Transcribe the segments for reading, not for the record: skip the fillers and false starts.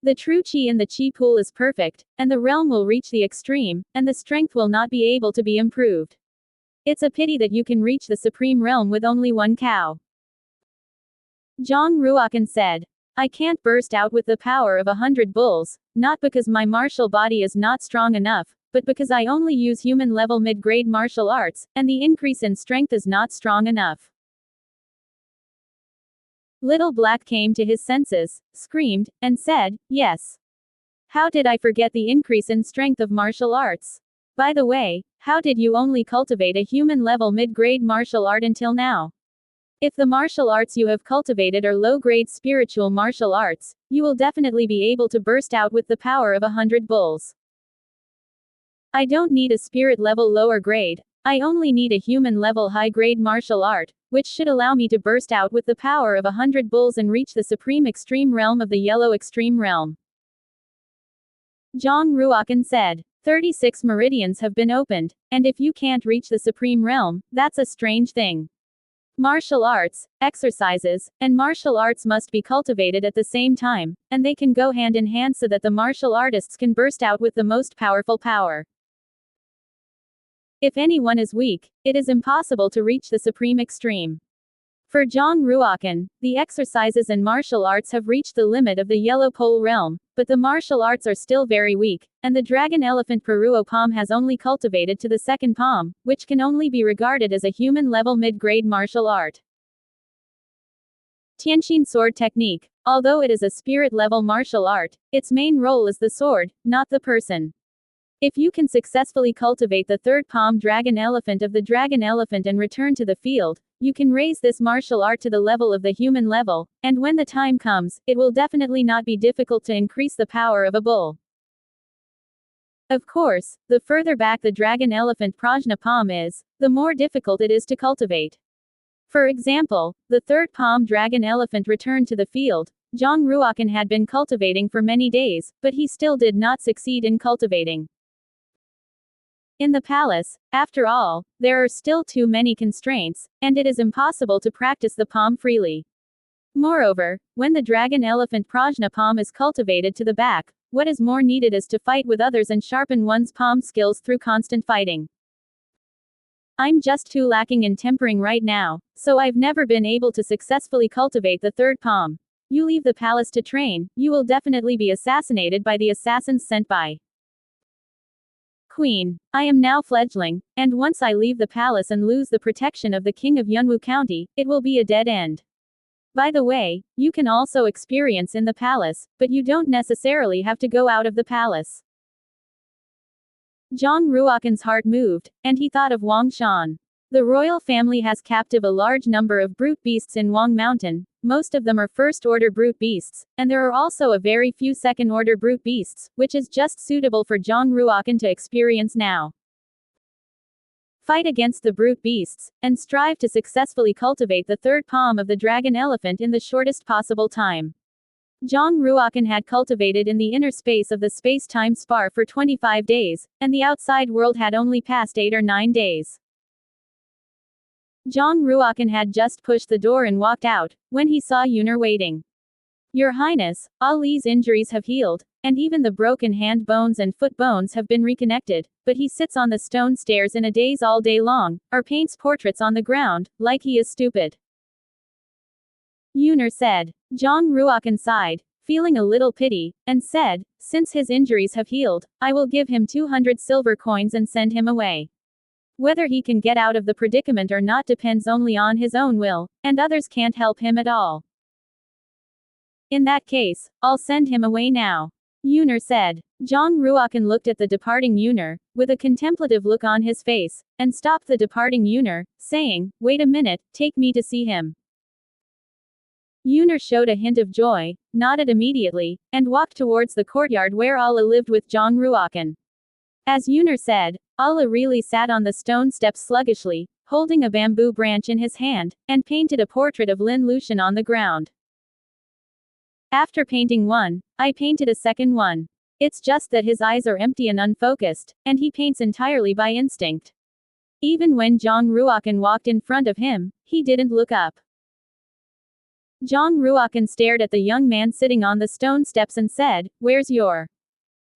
The true chi in the chi pool is perfect, and the realm will reach the extreme, and the strength will not be able to be improved. It's a pity that you can reach the supreme realm with only one cow. Zhang Ruokan said. I can't burst out with the power of 100 bulls, not because my martial body is not strong enough, but because I only use human-level mid-grade martial arts, and the increase in strength is not strong enough. Little Black came to his senses, screamed, and said, yes. How did I forget the increase in strength of martial arts? By the way, how did you only cultivate a human-level mid-grade martial art until now? If the martial arts you have cultivated are low-grade spiritual martial arts, you will definitely be able to burst out with the power of 100 bulls. I don't need a spirit-level lower grade, I only need a human-level high-grade martial art, which should allow me to burst out with the power of 100 bulls and reach the supreme extreme realm of the yellow extreme realm. Zhang Ruokan said. 36 meridians have been opened, and if you can't reach the supreme realm, that's a strange thing. Martial arts, exercises, and martial arts must be cultivated at the same time, and they can go hand in hand so that the martial artists can burst out with the most powerful power. If anyone is weak, it is impossible to reach the supreme extreme. For Zhang Ruokan, the exercises and martial arts have reached the limit of the yellow pole realm, but the martial arts are still very weak, and the dragon elephant Peruo palm has only cultivated to the second palm, which can only be regarded as a human-level mid-grade martial art. Tianxin sword technique. Although it is a spirit-level martial art, its main role is the sword, not the person. If you can successfully cultivate the third palm dragon elephant of the dragon elephant and return to the field, you can raise this martial art to the level of the human level, and when the time comes, it will definitely not be difficult to increase the power of a bull. Of course, the further back the dragon elephant prajna palm is, the more difficult it is to cultivate. For example, the third palm dragon elephant returned to the field. Zhang Ruokan had been cultivating for many days, but he still did not succeed in cultivating. In the palace, after all, there are still too many constraints, and it is impossible to practice the palm freely. Moreover, when the dragon elephant prajna palm is cultivated to the back, what is more needed is to fight with others and sharpen one's palm skills through constant fighting. I'm just too lacking in tempering right now, so I've never been able to successfully cultivate the third palm. You leave the palace to train, you will definitely be assassinated by the assassins sent by Queen. I am now fledgling, and once I leave the palace and lose the protection of the king of Yunwu County, it will be a dead end. By the way, you can also experience in the palace, but you don't necessarily have to go out of the palace. Zhang Ruokan's heart moved, and he thought of Wang Shan. The royal family has captive a large number of brute beasts in Wang Mountain. Most of them are first-order brute beasts, and there are also a very few second-order brute beasts, which is just suitable for Zhang Ruokan to experience now. Fight against the brute beasts, and strive to successfully cultivate the third palm of the dragon elephant in the shortest possible time. Zhang Ruokan had cultivated in the inner space of the space-time spar for 25 days, and the outside world had only passed 8 or 9 days. Zhang Ruokan had just pushed the door and walked out, when he saw Yunar waiting. Your Highness, Ali's injuries have healed, and even the broken hand bones and foot bones have been reconnected, but he sits on the stone stairs in a daze all day long, or paints portraits on the ground, like he is stupid. Yunar said. Zhang Ruokan sighed, feeling a little pity, and said, since his injuries have healed, I will give him 200 silver coins and send him away. Whether he can get out of the predicament or not depends only on his own will, and others can't help him at all. In that case, I'll send him away now. Yunar said. Zhang Ruokan looked at the departing Yunar, with a contemplative look on his face, and stopped the departing Yunar, saying, wait a minute, take me to see him. Yunar showed a hint of joy, nodded immediately, and walked towards the courtyard where Allah lived with Zhang Ruokan. As Yunar said, Allah really sat on the stone steps sluggishly, holding a bamboo branch in his hand, and painted a portrait of Lin Lushan on the ground. After painting one, I painted a second one. It's just that his eyes are empty and unfocused, and he paints entirely by instinct. Even when Zhang Ruokan walked in front of him, he didn't look up. Jong Ruokan stared at the young man sitting on the stone steps and said, "Where's your?"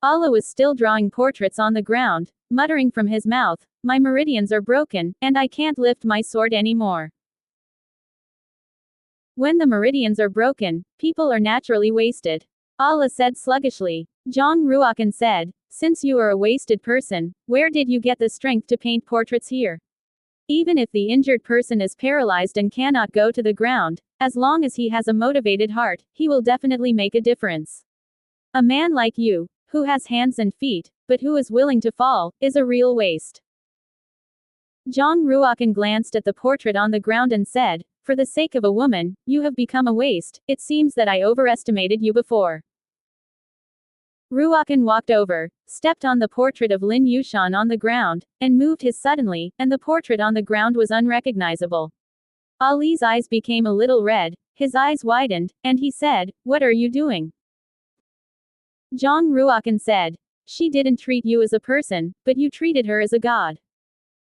Allah was still drawing portraits on the ground, muttering from his mouth, "My meridians are broken, and I can't lift my sword anymore." When the meridians are broken, people are naturally wasted. Allah said sluggishly. Jong Ruokan said, "Since you are a wasted person, where did you get the strength to paint portraits here? Even if the injured person is paralyzed and cannot go to the ground, as long as he has a motivated heart, he will definitely make a difference. A man like you, who has hands and feet, but who is willing to fall, is a real waste." Jong Ruokan glanced at the portrait on the ground and said, "For the sake of a woman, you have become a waste. It seems that I overestimated you before." Ruokan walked over, stepped on the portrait of Lin Yushan on the ground, and moved his suddenly, and the portrait on the ground was unrecognizable. Ali's eyes became a little red, his eyes widened, and he said, "What are you doing?" Jong Ruokan said, "She didn't treat you as a person, but you treated her as a god.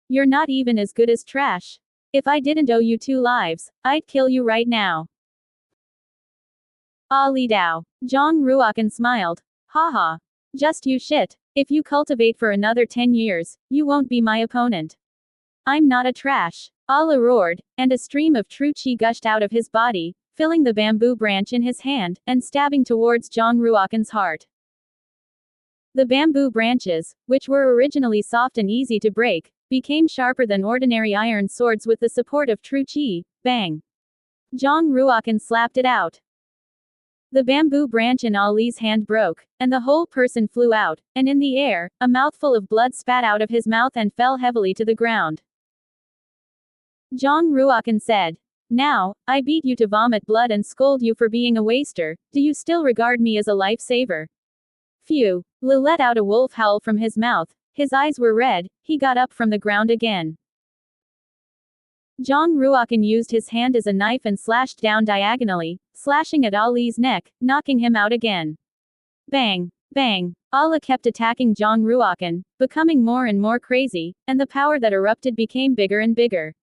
You're not even as good as trash. If I didn't owe you 2 lives, I'd kill you right now." Ali Dao. Jong Ruokan smiled. "Haha. Just you shit. If you cultivate for another 10 years, you won't be my opponent. I'm not a trash." Allah roared, and a stream of true chi gushed out of his body, filling the bamboo branch in his hand, and stabbing towards Jong Ruokan's heart. The bamboo branches, which were originally soft and easy to break, became sharper than ordinary iron swords with the support of true chi. Bang! Jong Ruokan slapped it out. The bamboo branch in Ali's hand broke, and the whole person flew out, and in the air, a mouthful of blood spat out of his mouth and fell heavily to the ground. Jong Ruokan said, "Now, I beat you to vomit blood and scold you for being a waster. Do you still regard me as a lifesaver?" Phew! Li let out a wolf howl from his mouth. His eyes were red. He got up from the ground again. Jong Ruokan used his hand as a knife and slashed down diagonally, slashing at Ali's neck, knocking him out again. Bang! Bang! Allah kept attacking Jong Ruokan, becoming more and more crazy, and the power that erupted became bigger and bigger.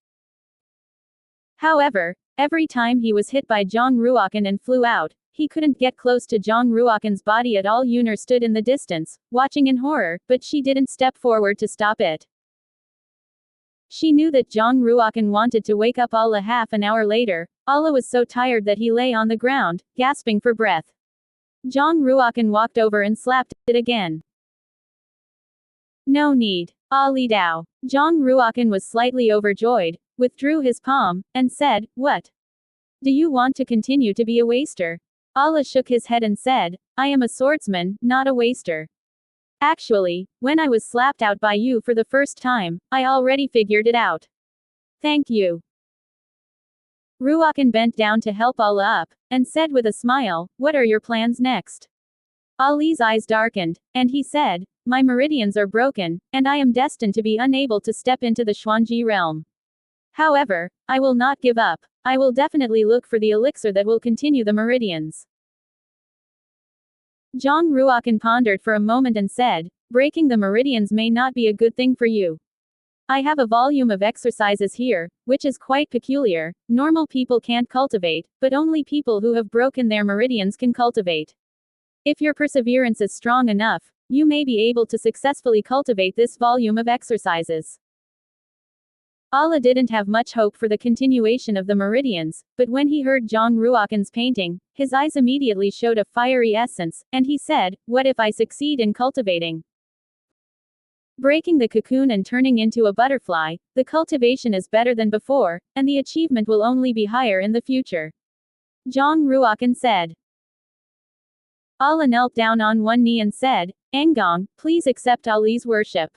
However, every time he was hit by Jong Ruokan and flew out, he couldn't get close to Jong Ruokan's body at all. Yunar stood in the distance, watching in horror, but she didn't step forward to stop it. She knew that Jong Ruokan wanted to wake up Allah. Half an hour later, Allah was so tired that he lay on the ground, gasping for breath. Jong Ruokan walked over and slapped it again. "No need. Ali Dao." Jong Ruokan was slightly overjoyed, withdrew his palm, and said, "What? Do you want to continue to be a waster?" Allah shook his head and said, "I am a swordsman, not a waster. Actually, when I was slapped out by you for the first time, I already figured it out. Thank you." Ruokan bent down to help Allah up, and said with a smile, "What are your plans next?" Ali's eyes darkened, and he said, "My meridians are broken, and I am destined to be unable to step into the Xuanji realm. However, I will not give up. I will definitely look for the elixir that will continue the meridians." Jong Ruokan pondered for a moment and said, "Breaking the meridians may not be a good thing for you. I have a volume of exercises here, which is quite peculiar. Normal people can't cultivate, but only people who have broken their meridians can cultivate. If your perseverance is strong enough, you may be able to successfully cultivate this volume of exercises." Allah didn't have much hope for the continuation of the meridians, but when he heard Jong Ruokan's painting, his eyes immediately showed a fiery essence, and he said, "What if I succeed in cultivating? Breaking the cocoon and turning into a butterfly, the cultivation is better than before, and the achievement will only be higher in the future." Jong Ruokan said. Allah knelt down on one knee and said, "Angong, please accept Ali's worship."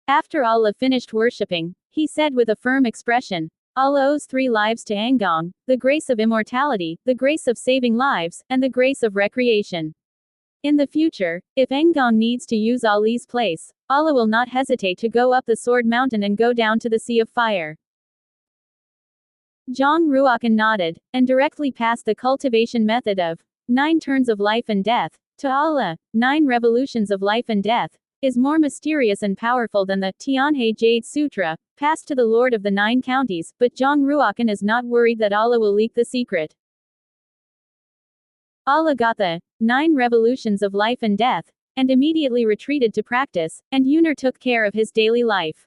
After Allah finished worshipping, he said with a firm expression, "Allah owes 3 lives to Angong, the grace of immortality, the grace of saving lives, and the grace of recreation. In the future, if Angong needs to use Ali's place, Allah will not hesitate to go up the Sword Mountain and go down to the Sea of Fire." Jong Ruokan nodded, and directly passed the cultivation method of 9 turns of life and death to Allah. 9 revolutions of life and death is more mysterious and powerful than the Tianhe Jade Sutra, passed to the Lord of the 9 counties, but Jong Ruokan is not worried that Allah will leak the secret. Allah got the 9 revolutions of life and death, and immediately retreated to practice, and Yunur took care of his daily life.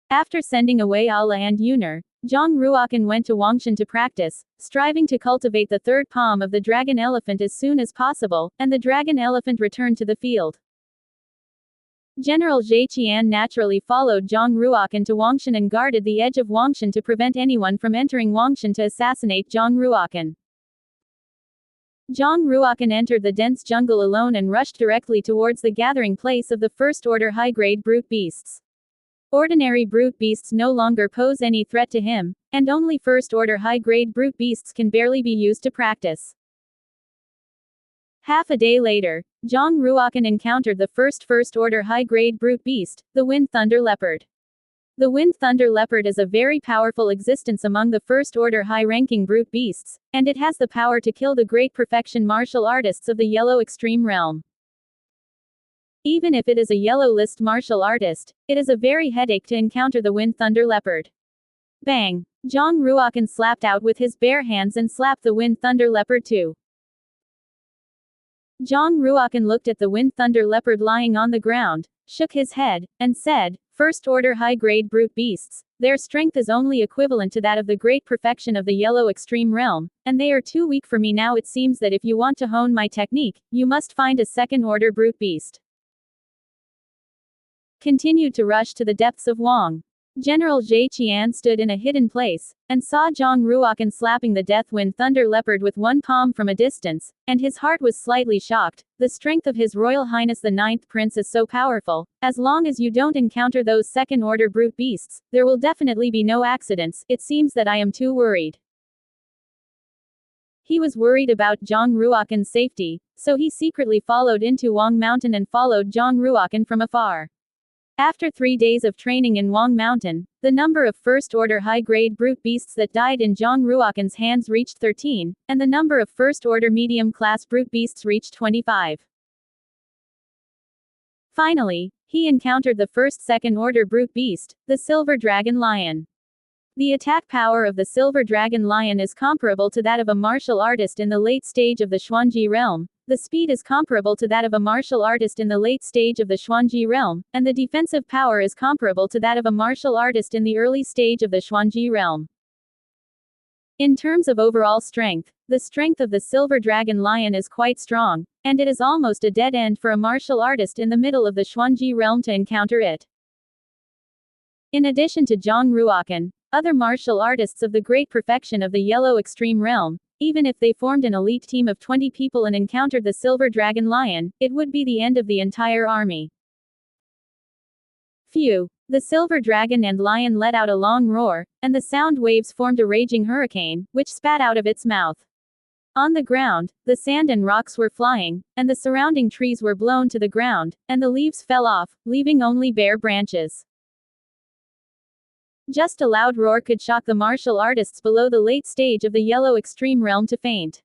After sending away Allah and Yunur, Zhang Ruokan went to Wangshan to practice, striving to cultivate the third palm of the dragon elephant as soon as possible, and the dragon elephant returned to the field. General Zhe Qian naturally followed Zhang Ruokan to Wangshan and guarded the edge of Wangshan to prevent anyone from entering Wangshan to assassinate Zhang Ruokan. Zhang Ruokan entered the dense jungle alone and rushed directly towards the gathering place of the first-order high-grade brute beasts. Ordinary brute beasts no longer pose any threat to him, and only first-order high-grade brute beasts can barely be used to practice. Half a day later, Zhang Ruokan encountered the first-order high-grade brute beast, the Wind Thunder Leopard. The Wind Thunder Leopard is a very powerful existence among the first-order high-ranking brute beasts, and it has the power to kill the great perfection martial artists of the Yellow Extreme Realm. Even if it is a yellow list martial artist, it is a very headache to encounter the Wind Thunder Leopard. Bang! Zhang Ruokan slapped out with his bare hands and slapped the Wind Thunder Leopard too. Zhang Ruokan looked at the Wind Thunder Leopard lying on the ground, shook his head, and said, "First-order high-grade brute beasts, their strength is only equivalent to that of the great perfection of the Yellow Extreme Realm, and they are too weak for me now. It seems that if you want to hone my technique, you must find a second-order brute beast." Continued to rush to the depths of Wang. General Zhe Qian stood in a hidden place, and saw Zhang Ruokan slapping the Deathwind Thunder Leopard with one palm from a distance, and his heart was slightly shocked. The strength of His Royal Highness the Ninth Prince is so powerful, as long as you don't encounter those second-order brute beasts, there will definitely be no accidents. It seems that I am too worried. He was worried about Zhang Ruokan's safety, so he secretly followed into Wang Mountain and followed Zhang Ruokan from afar. After 3 days of training in Wang Mountain, the number of first-order high-grade brute beasts that died in Zhang Ruokan's hands reached 13, and the number of first-order medium-class brute beasts reached 25. Finally, he encountered the first second-order brute beast, the Silver Dragon Lion. The attack power of the Silver Dragon Lion is comparable to that of a martial artist in the late stage of the Xuanji realm. The speed is comparable to that of a martial artist in the late stage of the Xuanji realm, and the defensive power is comparable to that of a martial artist in the early stage of the Xuanji realm. In terms of overall strength, the strength of the Silver Dragon Lion is quite strong, and it is almost a dead end for a martial artist in the middle of the Xuanji realm to encounter it. In addition to Zhang Ruokan, other martial artists of the great perfection of the Yellow Extreme Realm, even if they formed an elite team of 20 people and encountered the Silver Dragon Lion, it would be the end of the entire army. Phew! The Silver Dragon and Lion let out a long roar, and the sound waves formed a raging hurricane, which spat out of its mouth. On the ground, the sand and rocks were flying, and the surrounding trees were blown to the ground, and the leaves fell off, leaving only bare branches. Just a loud roar could shock the martial artists below the late stage of the Yellow Extreme Realm to faint.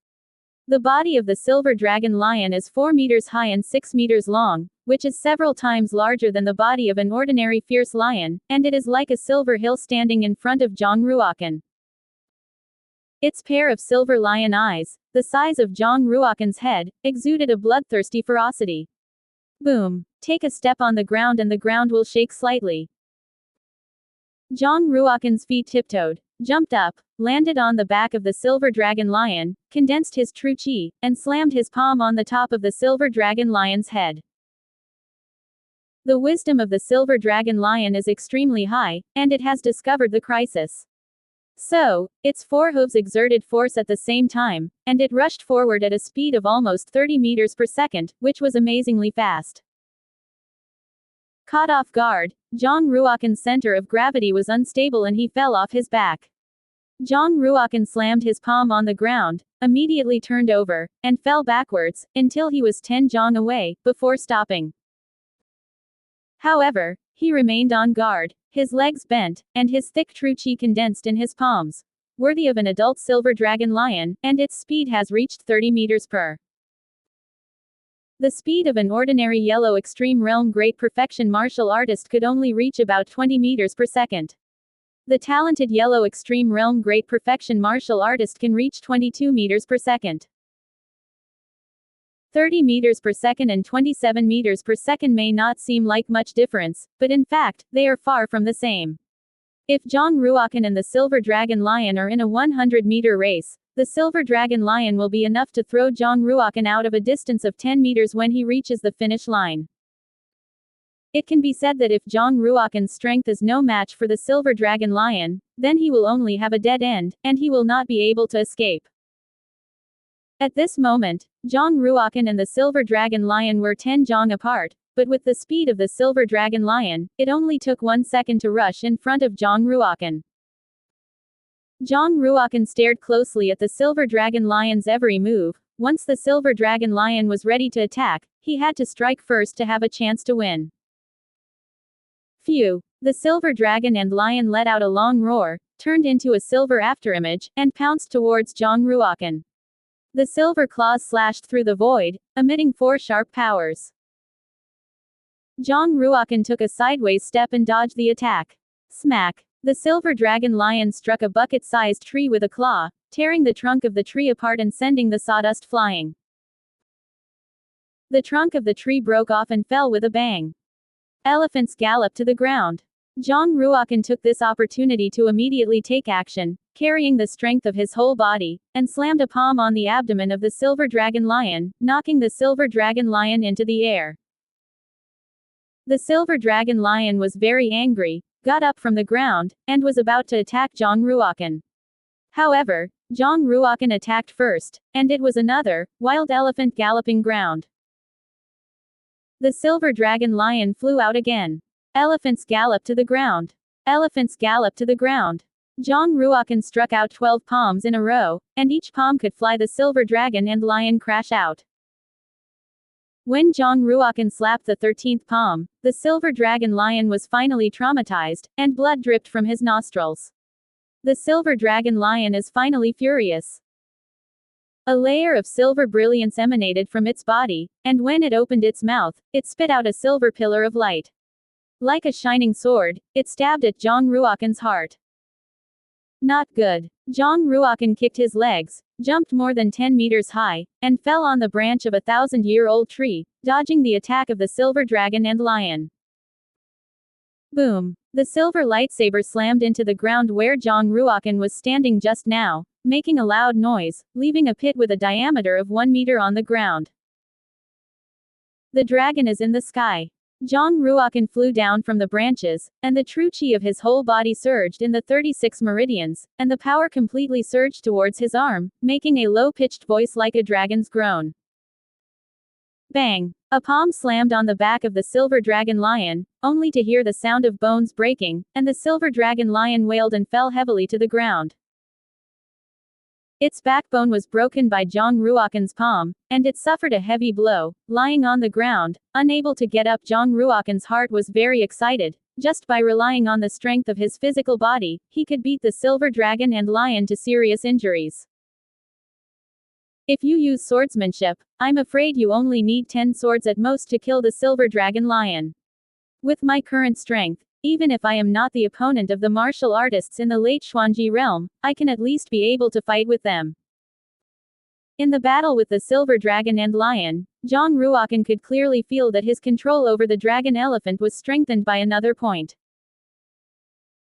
The body of the Silver Dragon Lion is 4 meters high and 6 meters long, which is several times larger than the body of an ordinary fierce lion, and it is like a silver hill standing in front of Zhang Ruokan. Its pair of silver lion eyes, the size of Zhang Ruokan's head, exuded a bloodthirsty ferocity. Boom! Take a step on the ground and the ground will shake slightly. Zhang Ruokan's feet tiptoed, jumped up, landed on the back of the Silver Dragon Lion, condensed his true qi, and slammed his palm on the top of the Silver Dragon Lion's head. The wisdom of the Silver Dragon Lion is extremely high, and it has discovered the crisis. So, its forehooves exerted force at the same time, and it rushed forward at a speed of almost 30 meters per second, which was amazingly fast. Caught off guard, Zhang Ruokan's center of gravity was unstable and he fell off his back. Zhang Ruokan slammed his palm on the ground, immediately turned over, and fell backwards, until he was 10 zhang away, before stopping. However, he remained on guard, his legs bent, and his thick true qi condensed in his palms. Worthy of an adult Silver Dragon Lion, and its speed has reached 30 meters per. The speed of an ordinary Yellow Extreme Realm Great Perfection martial artist could only reach about 20 meters per second. The talented Yellow Extreme Realm Great Perfection martial artist can reach 22 meters per second. 30 meters per second and 27 meters per second may not seem like much difference, but in fact, they are far from the same. If Zhang Ruokan and the Silver Dragon Lion are in a 100-meter race, the Silver Dragon Lion will be enough to throw Zhang Ruokan out of a distance of 10 meters when he reaches the finish line. It can be said that if Zhang Ruokan's strength is no match for the Silver Dragon Lion, then he will only have a dead end, and he will not be able to escape. At this moment, Zhang Ruokan and the Silver Dragon Lion were 10 zhang apart, but with the speed of the Silver Dragon Lion, it only took 1 second to rush in front of Zhang Ruokan. Zhang Ruokan stared closely at the Silver Dragon Lion's every move. Once the Silver Dragon Lion was ready to attack, he had to strike first to have a chance to win. Phew! The Silver Dragon and Lion let out a long roar, turned into a silver afterimage, and pounced towards Zhang Ruokan. The silver claws slashed through the void, emitting 4 sharp powers. Zhang Ruokan took a sideways step and dodged the attack. Smack! The Silver Dragon Lion struck a bucket-sized tree with a claw, tearing the trunk of the tree apart and sending the sawdust flying. The trunk of the tree broke off and fell with a bang. Elephants galloped to the ground. Zhang Ruokan took this opportunity to immediately take action, carrying the strength of his whole body, and slammed a palm on the abdomen of the Silver Dragon Lion, knocking the Silver Dragon Lion into the air. The Silver Dragon Lion was very angry, got up from the ground, and was about to attack Zhang Ruokan. However, Zhang Ruokan attacked first, and it was another wild elephant galloping ground. The Silver Dragon Lion flew out again. Elephants galloped to the ground. Elephants galloped to the ground. Zhang Ruokan struck out 12 palms in a row, and each palm could fly the Silver Dragon and Lion crash out. When Zhang Ruokan slapped the 13th palm, the Silver Dragon Lion was finally traumatized, and blood dripped from his nostrils. The Silver Dragon Lion is finally furious. A layer of silver brilliance emanated from its body, and when it opened its mouth, it spit out a silver pillar of light. Like a shining sword, it stabbed at Zhang Ruokan's heart. Not good. Zhang Ruokan kicked his legs, jumped more than 10 meters high, and fell on the branch of a 1,000-year-old tree, dodging the attack of the Silver Dragon and Lion. Boom! The silver lightsaber slammed into the ground where Zhang Ruokan was standing just now, making a loud noise, leaving a pit with a diameter of 1 meter on the ground. The dragon is in the sky. Zhang Ruokan flew down from the branches, and the true chi of his whole body surged in the 36 meridians, and the power completely surged towards his arm, making a low-pitched voice like a dragon's groan. Bang! A palm slammed on the back of the Silver Dragon Lion, only to hear the sound of bones breaking, and the Silver Dragon Lion wailed and fell heavily to the ground. Its backbone was broken by Zhang Ruokan's palm, and it suffered a heavy blow, lying on the ground, unable to get up. Zhang Ruokan's heart was very excited. Just by relying on the strength of his physical body, he could beat the Silver Dragon and Lion to serious injuries. If you use swordsmanship, I'm afraid you only need 10 swords at most to kill the Silver Dragon Lion. With my current strength, even if I am not the opponent of the martial artists in the late Xuanji realm, I can at least be able to fight with them. In the battle with the Silver Dragon and Lion, Zhang Ruokan could clearly feel that his control over the dragon elephant was strengthened by another point.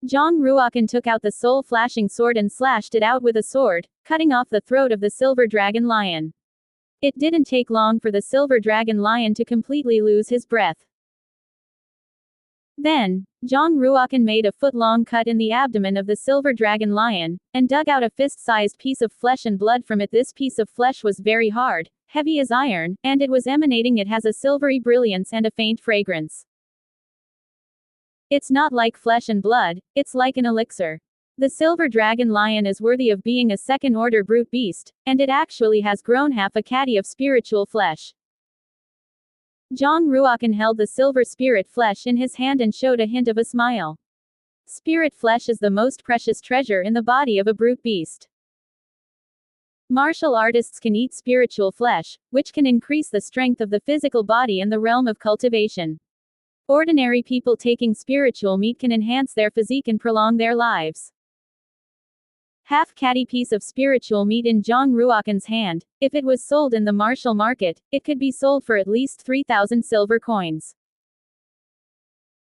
Zhang Ruokan took out the soul-flashing sword and slashed it out with a sword, cutting off the throat of the Silver Dragon Lion. It didn't take long for the Silver Dragon Lion to completely lose his breath. Then, Zhang Ruokan made a foot-long cut in the abdomen of the Silver Dragon Lion, and dug out a fist-sized piece of flesh and blood from it. This piece of flesh was very hard, heavy as iron, and it was emanating. It has a silvery brilliance and a faint fragrance. It's not like flesh and blood, it's like an elixir. The Silver Dragon Lion is worthy of being a second-order brute beast, and it actually has grown half a kati of spiritual flesh. Zhang Ruokan held the silver spirit flesh in his hand and showed a hint of a smile. Spirit flesh is the most precious treasure in the body of a brute beast. Martial artists can eat spiritual flesh, which can increase the strength of the physical body in the realm of cultivation. Ordinary people taking spiritual meat can enhance their physique and prolong their lives. half-catty piece of spiritual meat in Zhang Ruokan's hand. If it was sold in the martial market, it could be sold for at least 3,000 silver coins.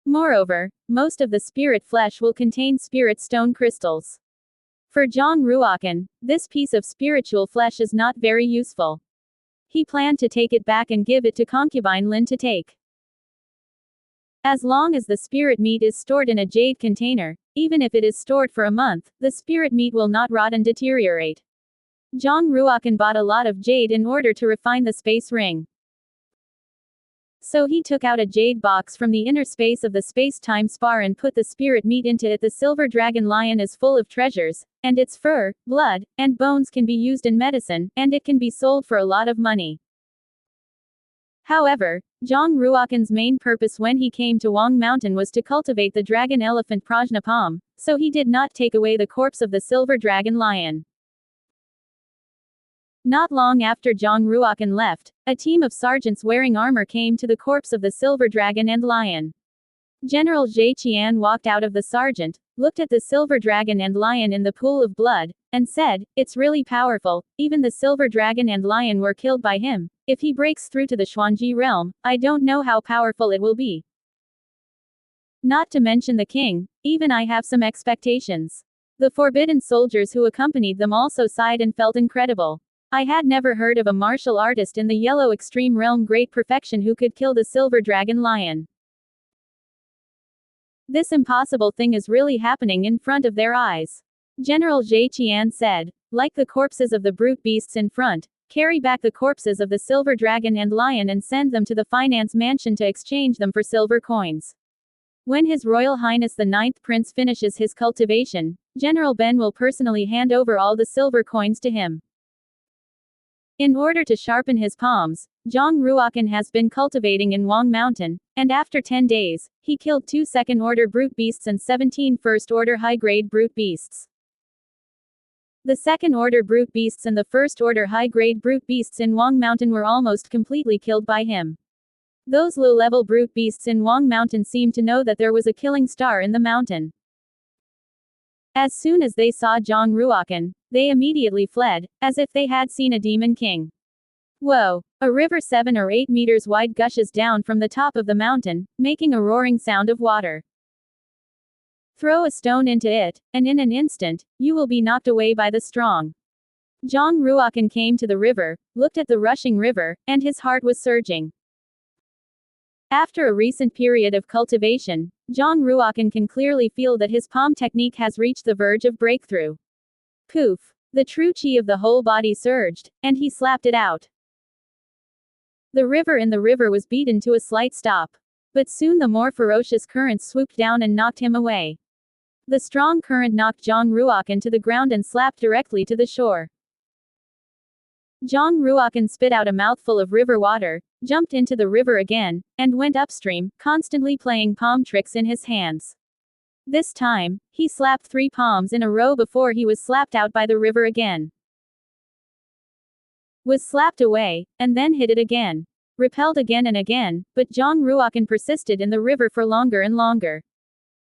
Moreover, most of the spirit flesh will contain spirit stone crystals. For Zhang Ruokan, this piece of spiritual flesh is not very useful. He planned to take it back and give it to concubine Lin to take. As long as the spirit meat is stored in a jade container, even if it is stored for a month, the spirit meat will not rot and deteriorate. Zhang Ruokan bought a lot of jade in order to refine the space ring. So he took out a jade box from the inner space of the space-time spar and put the spirit meat into it. The silver dragon lion is full of treasures, and its fur, blood, and bones can be used in medicine, and it can be sold for a lot of money. However, Zhang Ruokan's main purpose when he came to Wang Mountain was to cultivate the dragon elephant Prajnapam, so he did not take away the corpse of the silver dragon lion. Not long after Zhang Ruokan left, a team of sergeants wearing armor came to the corpse of the silver dragon and lion. General Zhe Qian walked out of the sergeant, looked at the silver dragon and lion in the pool of blood, and said, "It's really powerful, even the silver dragon and lion were killed by him. If he breaks through to the Xuanji realm, I don't know how powerful it will be. Not to mention the king, even I have some expectations." The forbidden soldiers who accompanied them also sighed and felt incredible. I had never heard of a martial artist in the yellow extreme realm great perfection who could kill the silver dragon lion. This impossible thing is really happening in front of their eyes. General Zhe Qian said, "Like the corpses of the brute beasts in front, carry back the corpses of the silver dragon and lion and send them to the finance mansion to exchange them for silver coins. When His Royal Highness the Ninth Prince finishes his cultivation, General Ben will personally hand over all the silver coins to him." In order to sharpen his palms, Zhang Ruokan has been cultivating in Wang Mountain, and after 10 days, he killed 2 second-order brute beasts and 17 first-order high-grade brute beasts. The second-order brute beasts and the first-order high-grade brute beasts in Wang Mountain were almost completely killed by him. Those low-level brute beasts in Wang Mountain seemed to know that there was a killing star in the mountain. As soon as they saw Zhang Ruokan, they immediately fled, as if they had seen a demon king. Whoa! A river 7 or 8 meters wide gushes down from the top of the mountain, making a roaring sound of water. Throw a stone into it, and in an instant, you will be knocked away by the strong. Zhang Ruokan came to the river, looked at the rushing river, and his heart was surging. After a recent period of cultivation, Zhang Ruokan can clearly feel that his palm technique has reached the verge of breakthrough. Poof! The true chi of the whole body surged, and he slapped it out. The river in the river was beaten to a slight stop. But soon the more ferocious current swooped down and knocked him away. The strong current knocked Zhang Ruokan to the ground and slapped directly to the shore. Zhang Ruokan spit out a mouthful of river water, jumped into the river again, and went upstream, constantly playing palm tricks in his hands. This time, he slapped 3 palms in a row before he was slapped out by the river again. Was slapped away, and then hit it again. Repelled again and again, but Zhang Ruokan persisted in the river for longer and longer.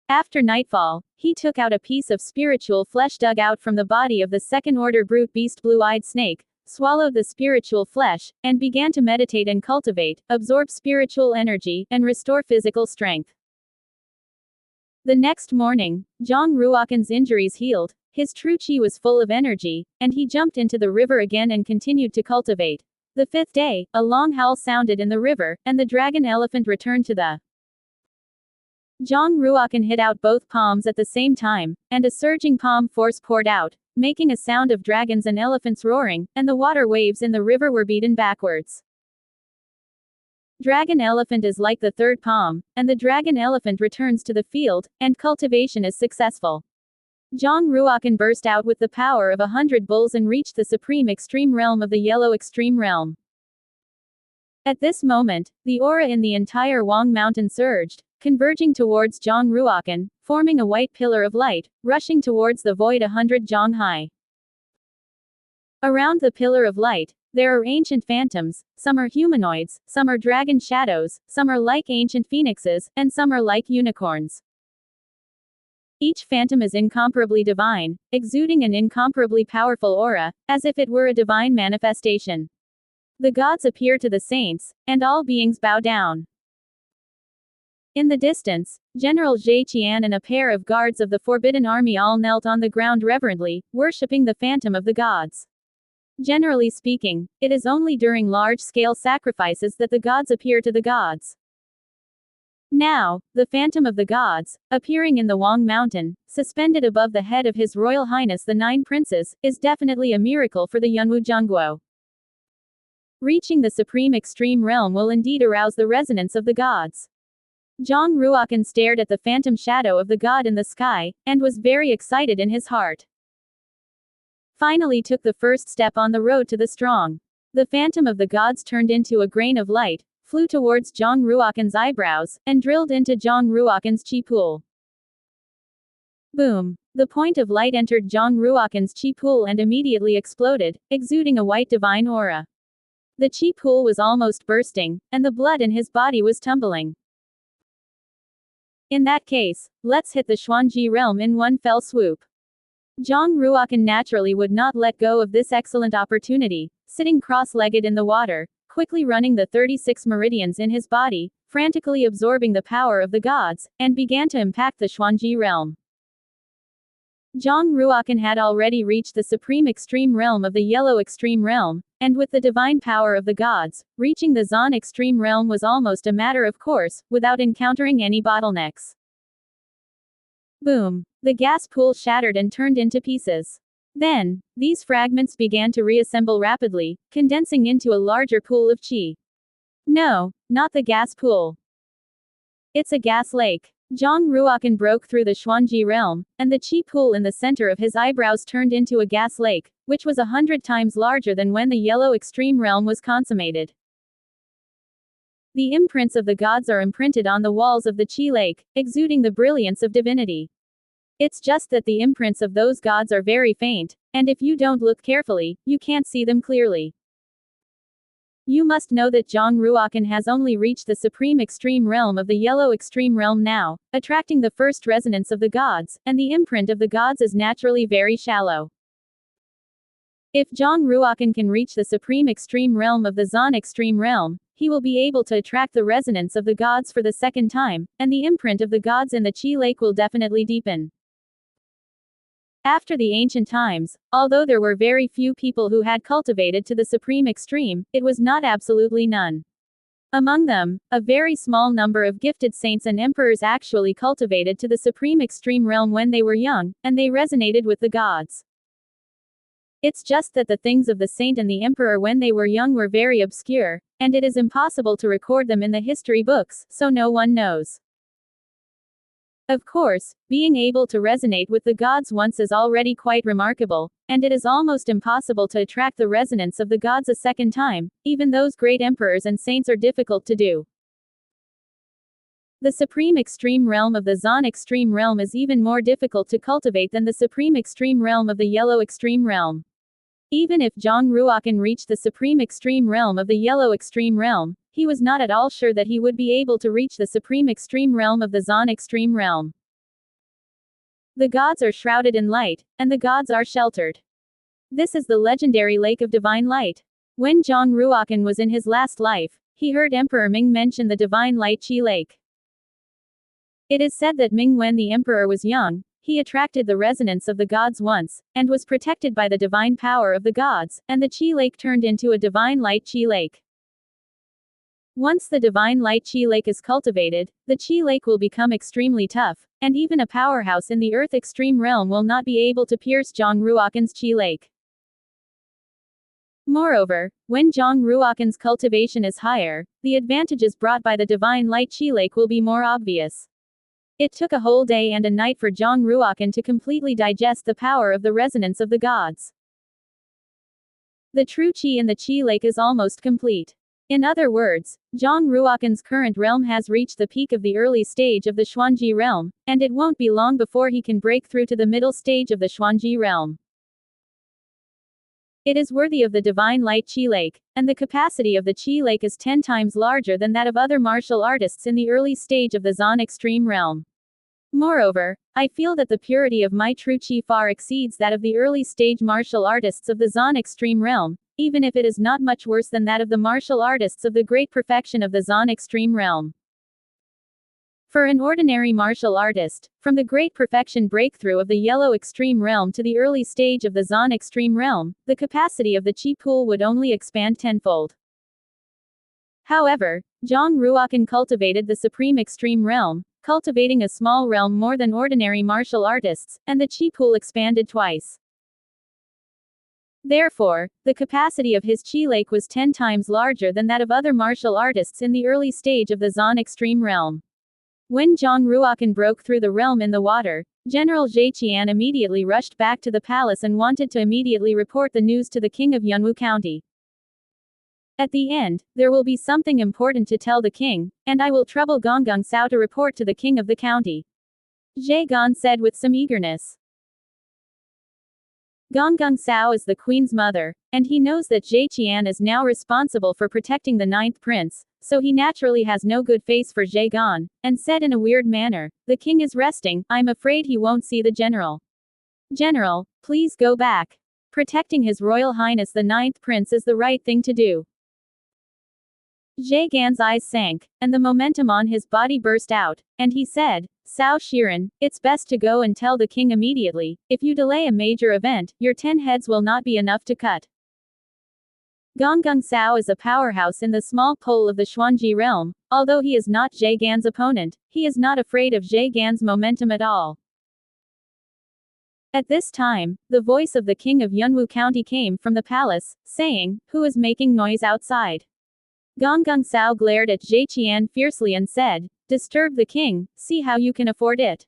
After nightfall, he took out a piece of spiritual flesh dug out from the body of the second-order brute beast blue-eyed snake, swallowed the spiritual flesh, and began to meditate and cultivate, absorb spiritual energy, and restore physical strength. The next morning, Zhang Ruokan's injuries healed, his true chi was full of energy, and he jumped into the river again and continued to cultivate. The 5th day, a long howl sounded in the river, and the dragon elephant returned to the. Zhang Ruokan hit out both palms at the same time, and a surging palm force poured out, making a sound of dragons and elephants roaring, and the water waves in the river were beaten backwards. Dragon elephant is like the 3rd palm, and the dragon elephant returns to the field, and cultivation is successful. Zhang Ruokan burst out with the power of 100 bulls and reached the supreme extreme realm of the yellow extreme realm. At this moment, the aura in the entire Wang Mountain surged, converging towards Zhang Ruokan, forming a white pillar of light, rushing towards the void 100 zhang high. Around the pillar of light, there are ancient phantoms, some are humanoids, some are dragon shadows, some are like ancient phoenixes, and some are like unicorns. Each phantom is incomparably divine, exuding an incomparably powerful aura, as if it were a divine manifestation. The gods appear to the saints, and all beings bow down. In the distance, General Zhe Qian and a pair of guards of the Forbidden Army all knelt on the ground reverently, worshipping the phantom of the gods. Generally speaking, it is only during large-scale sacrifices that the gods appear to the gods. Now, the phantom of the gods, appearing in the Wang Mountain, suspended above the head of His Royal Highness the Nine Princes, is definitely a miracle for the Yunwu Zhengguo. Reaching the supreme extreme realm will indeed arouse the resonance of the gods. Zhang Ruokan stared at the phantom shadow of the god in the sky, and was very excited in his heart. Finally took the first step on the road to the strong. The phantom of the gods turned into a grain of light, flew towards Zhang Ruokan's eyebrows, and drilled into Zhang Ruokan's chi pool. Boom! The point of light entered Zhang Ruokan's chi pool and immediately exploded, exuding a white divine aura. The chi pool was almost bursting, and the blood in his body was tumbling. In that case, let's hit the Xuanji realm in one fell swoop. Zhang Ruokan naturally would not let go of this excellent opportunity, sitting cross-legged in the water, quickly running the 36 meridians in his body, frantically absorbing the power of the gods, and began to impact the Xuanji realm. Zhang Ruokan had already reached the supreme extreme realm of the yellow extreme realm, and with the divine power of the gods, reaching the Zan extreme realm was almost a matter of course, without encountering any bottlenecks. Boom! The gas pool shattered and turned into pieces. Then, these fragments began to reassemble rapidly, condensing into a larger pool of qi. No, not the gas pool. It's a gas lake. Zhang Ruokan broke through the Xuanji realm, and the qi pool in the center of his eyebrows turned into a gas lake, which was 100 times larger than when the yellow extreme realm was consummated. The imprints of the gods are imprinted on the walls of the qi lake, exuding the brilliance of divinity. It's just that the imprints of those gods are very faint, and if you don't look carefully, you can't see them clearly. You must know that Zhang Ruokan has only reached the supreme extreme realm of the yellow extreme realm now, attracting the first resonance of the gods, and the imprint of the gods is naturally very shallow. If Zhang Ruokan can reach the supreme extreme realm of the Zan extreme realm, he will be able to attract the resonance of the gods for the second time, and the imprint of the gods in the Qi lake will definitely deepen. After the ancient times, although there were very few people who had cultivated to the supreme extreme, it was not absolutely none. Among them, a very small number of gifted saints and emperors actually cultivated to the supreme extreme realm when they were young, and they resonated with the gods. It's just that the things of the saint and the emperor when they were young were very obscure, and it is impossible to record them in the history books, so no one knows. Of course, being able to resonate with the gods once is already quite remarkable, and it is almost impossible to attract the resonance of the gods a second time, even those great emperors and saints are difficult to do. The supreme extreme realm of the Zan extreme realm is even more difficult to cultivate than the supreme extreme realm of the yellow extreme realm. Even if Zhang Ruokan reached the supreme extreme realm of the yellow extreme realm, he was not at all sure that he would be able to reach the supreme extreme realm of the Zan extreme realm. The gods are shrouded in light, and the gods are sheltered. This is the legendary Lake of Divine Light. When Zhang Ruokan was in his last life, he heard Emperor Ming mention the Divine Light Qi Lake. It is said that Ming, when the emperor was young, he attracted the resonance of the gods once, and was protected by the divine power of the gods, and the Qi Lake turned into a Divine Light Qi Lake. Once the Divine Light Qi Lake is cultivated, the Qi Lake will become extremely tough, and even a powerhouse in the Earth extreme realm will not be able to pierce Zhang Ruokan's Qi Lake. Moreover, when Zhang Ruokan's cultivation is higher, the advantages brought by the Divine Light Qi Lake will be more obvious. It took a whole day and a night for Zhang Ruokan to completely digest the power of the resonance of the gods. The true Qi in the Qi Lake is almost complete. In other words, Zhang Ruokan's current realm has reached the peak of the early stage of the Xuanji realm, and it won't be long before he can break through to the middle stage of the Xuanji realm. It is worthy of the Divine Light Qi Lake, and the capacity of the Qi Lake is 10 times larger than that of other martial artists in the early stage of the Zan extreme realm. Moreover, I feel that the purity of my true chi far exceeds that of the early stage martial artists of the Zon Extreme realm, even if it is not much worse than that of the martial artists of the great perfection of the Zon Extreme realm. For an ordinary martial artist, from the great perfection breakthrough of the Yellow Extreme realm to the early stage of the Zon Extreme realm, the capacity of the chi pool would only expand tenfold. However, Zhang Ruokan cultivated the Supreme Extreme realm, cultivating a small realm more than ordinary martial artists, and the chi pool expanded twice. Therefore, the capacity of his chi lake was 10 times larger than that of other martial artists in the early stage of the Zon Extreme realm. When Zhang Ruokan broke through the realm in the water, General Zhe Qian immediately rushed back to the palace and wanted to immediately report the news to the king of Yunwu County. At the end, there will be something important to tell the king, and I will trouble Gonggang Cao to report to the king of the county. Zhe Gan said with some eagerness. Gonggang Cao is the queen's mother, and he knows that Zhe Qian is now responsible for protecting the ninth prince, so he naturally has no good face for Zhe Gan, and said in a weird manner, "The king is resting, I'm afraid he won't see the general. General, please go back. Protecting His Royal Highness the ninth prince is the right thing to do." Zhe Gan's eyes sank, and the momentum on his body burst out, and he said, "Cao Shiren, it's best to go and tell the king immediately. If you delay a major event, your 10 heads will not be enough to cut." Gonggang Cao is a powerhouse in the small pole of the Xuanji realm. Although he is not Zhe Gan's opponent, he is not afraid of Zhe Gan's momentum at all. At this time, the voice of the king of Yunwu County came from the palace, saying, "Who is making noise outside?" Gonggang Cao glared at Zhe Qian fiercely and said, "Disturb the king, see how you can afford it."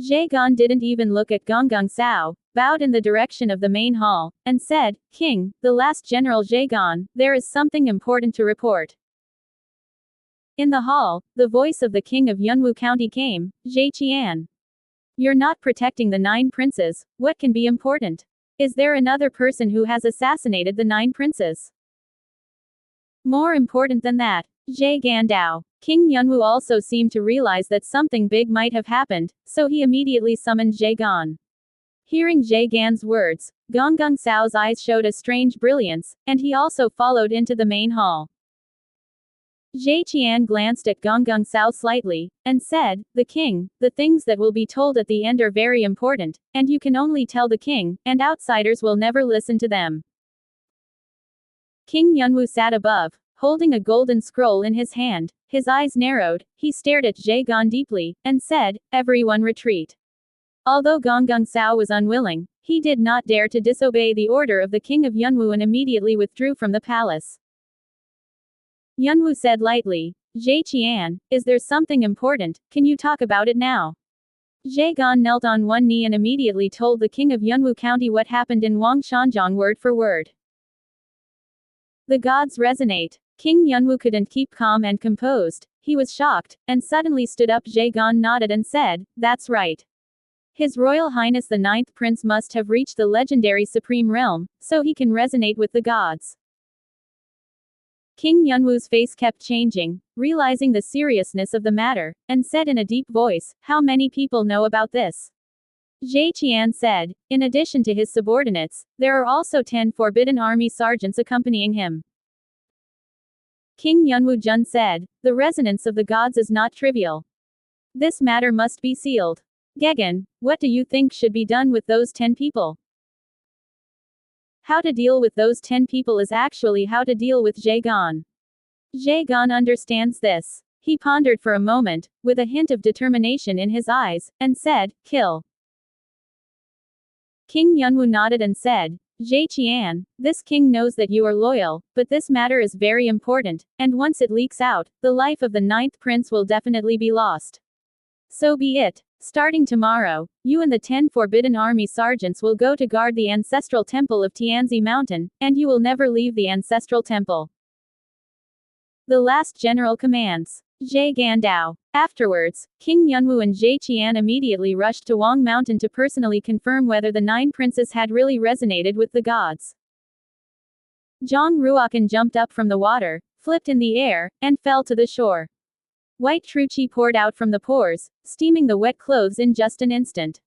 Zhe Gan didn't even look at Gonggang Cao, bowed in the direction of the main hall, and said, "King, the last General Zhe Gan, there is something important to report." In the hall, the voice of the king of Yunwu County came, "Zhe Qian. You're not protecting the 9 princes, what can be important? Is there another person who has assassinated the 9 princes? More important than that, Zhe Gandao." King Yunwu also seemed to realize that something big might have happened, so he immediately summoned Zhe Gan. Hearing Zhe Gan's words, Gonggang Cao's eyes showed a strange brilliance, and he also followed into the main hall. Zhe Qian glanced at Gonggang Cao slightly, and said, "The king, the things that will be told at the end are very important, and you can only tell the king, and outsiders will never listen to them." King Yunwu sat above, holding a golden scroll in his hand. His eyes narrowed, he stared at Zhe Gan deeply, and said, "Everyone retreat." Although Gonggang Cao was unwilling, he did not dare to disobey the order of the king of Yunwu and immediately withdrew from the palace. Yunwu said lightly, "Zhe Qian, is there something important, can you talk about it now?" Zhe Gan knelt on one knee and immediately told the king of Yunwu County what happened in Wangshanjiang word for word. The gods resonate. King Yunwu couldn't keep calm and composed. He was shocked, and suddenly stood up. Zhe Gan nodded and said, "That's right. His Royal Highness the Ninth Prince must have reached the legendary Supreme Realm, so he can resonate with the gods." King Yunwu's face kept changing, realizing the seriousness of the matter, and said in a deep voice, "How many people know about this?" Zhe Qian said, "In addition to his subordinates, there are also 10 Forbidden Army sergeants accompanying him." King Yunwu Jun said, "The resonance of the gods is not trivial. This matter must be sealed. Gegan, what do you think should be done with those 10 people?" How to deal with those 10 people is actually how to deal with Zhe Gan. Zhe Gan understands this. He pondered for a moment, with a hint of determination in his eyes, and said, "Kill." King Yunwu nodded and said, "Zhe Qian, this king knows that you are loyal, but this matter is very important, and once it leaks out, the life of the 9th prince will definitely be lost. So be it. Starting tomorrow, you and the 10 Forbidden Army sergeants will go to guard the ancestral temple of Tianzi Mountain, and you will never leave the ancestral temple." The last general commands. Zhe Gandao. Afterwards, King Yunwu and Zhe Qian immediately rushed to Wang Mountain to personally confirm whether the 9 princes had really resonated with the gods. Zhang Ruokan jumped up from the water, flipped in the air, and fell to the shore. White true qi poured out from the pores, steaming the wet clothes in just an instant.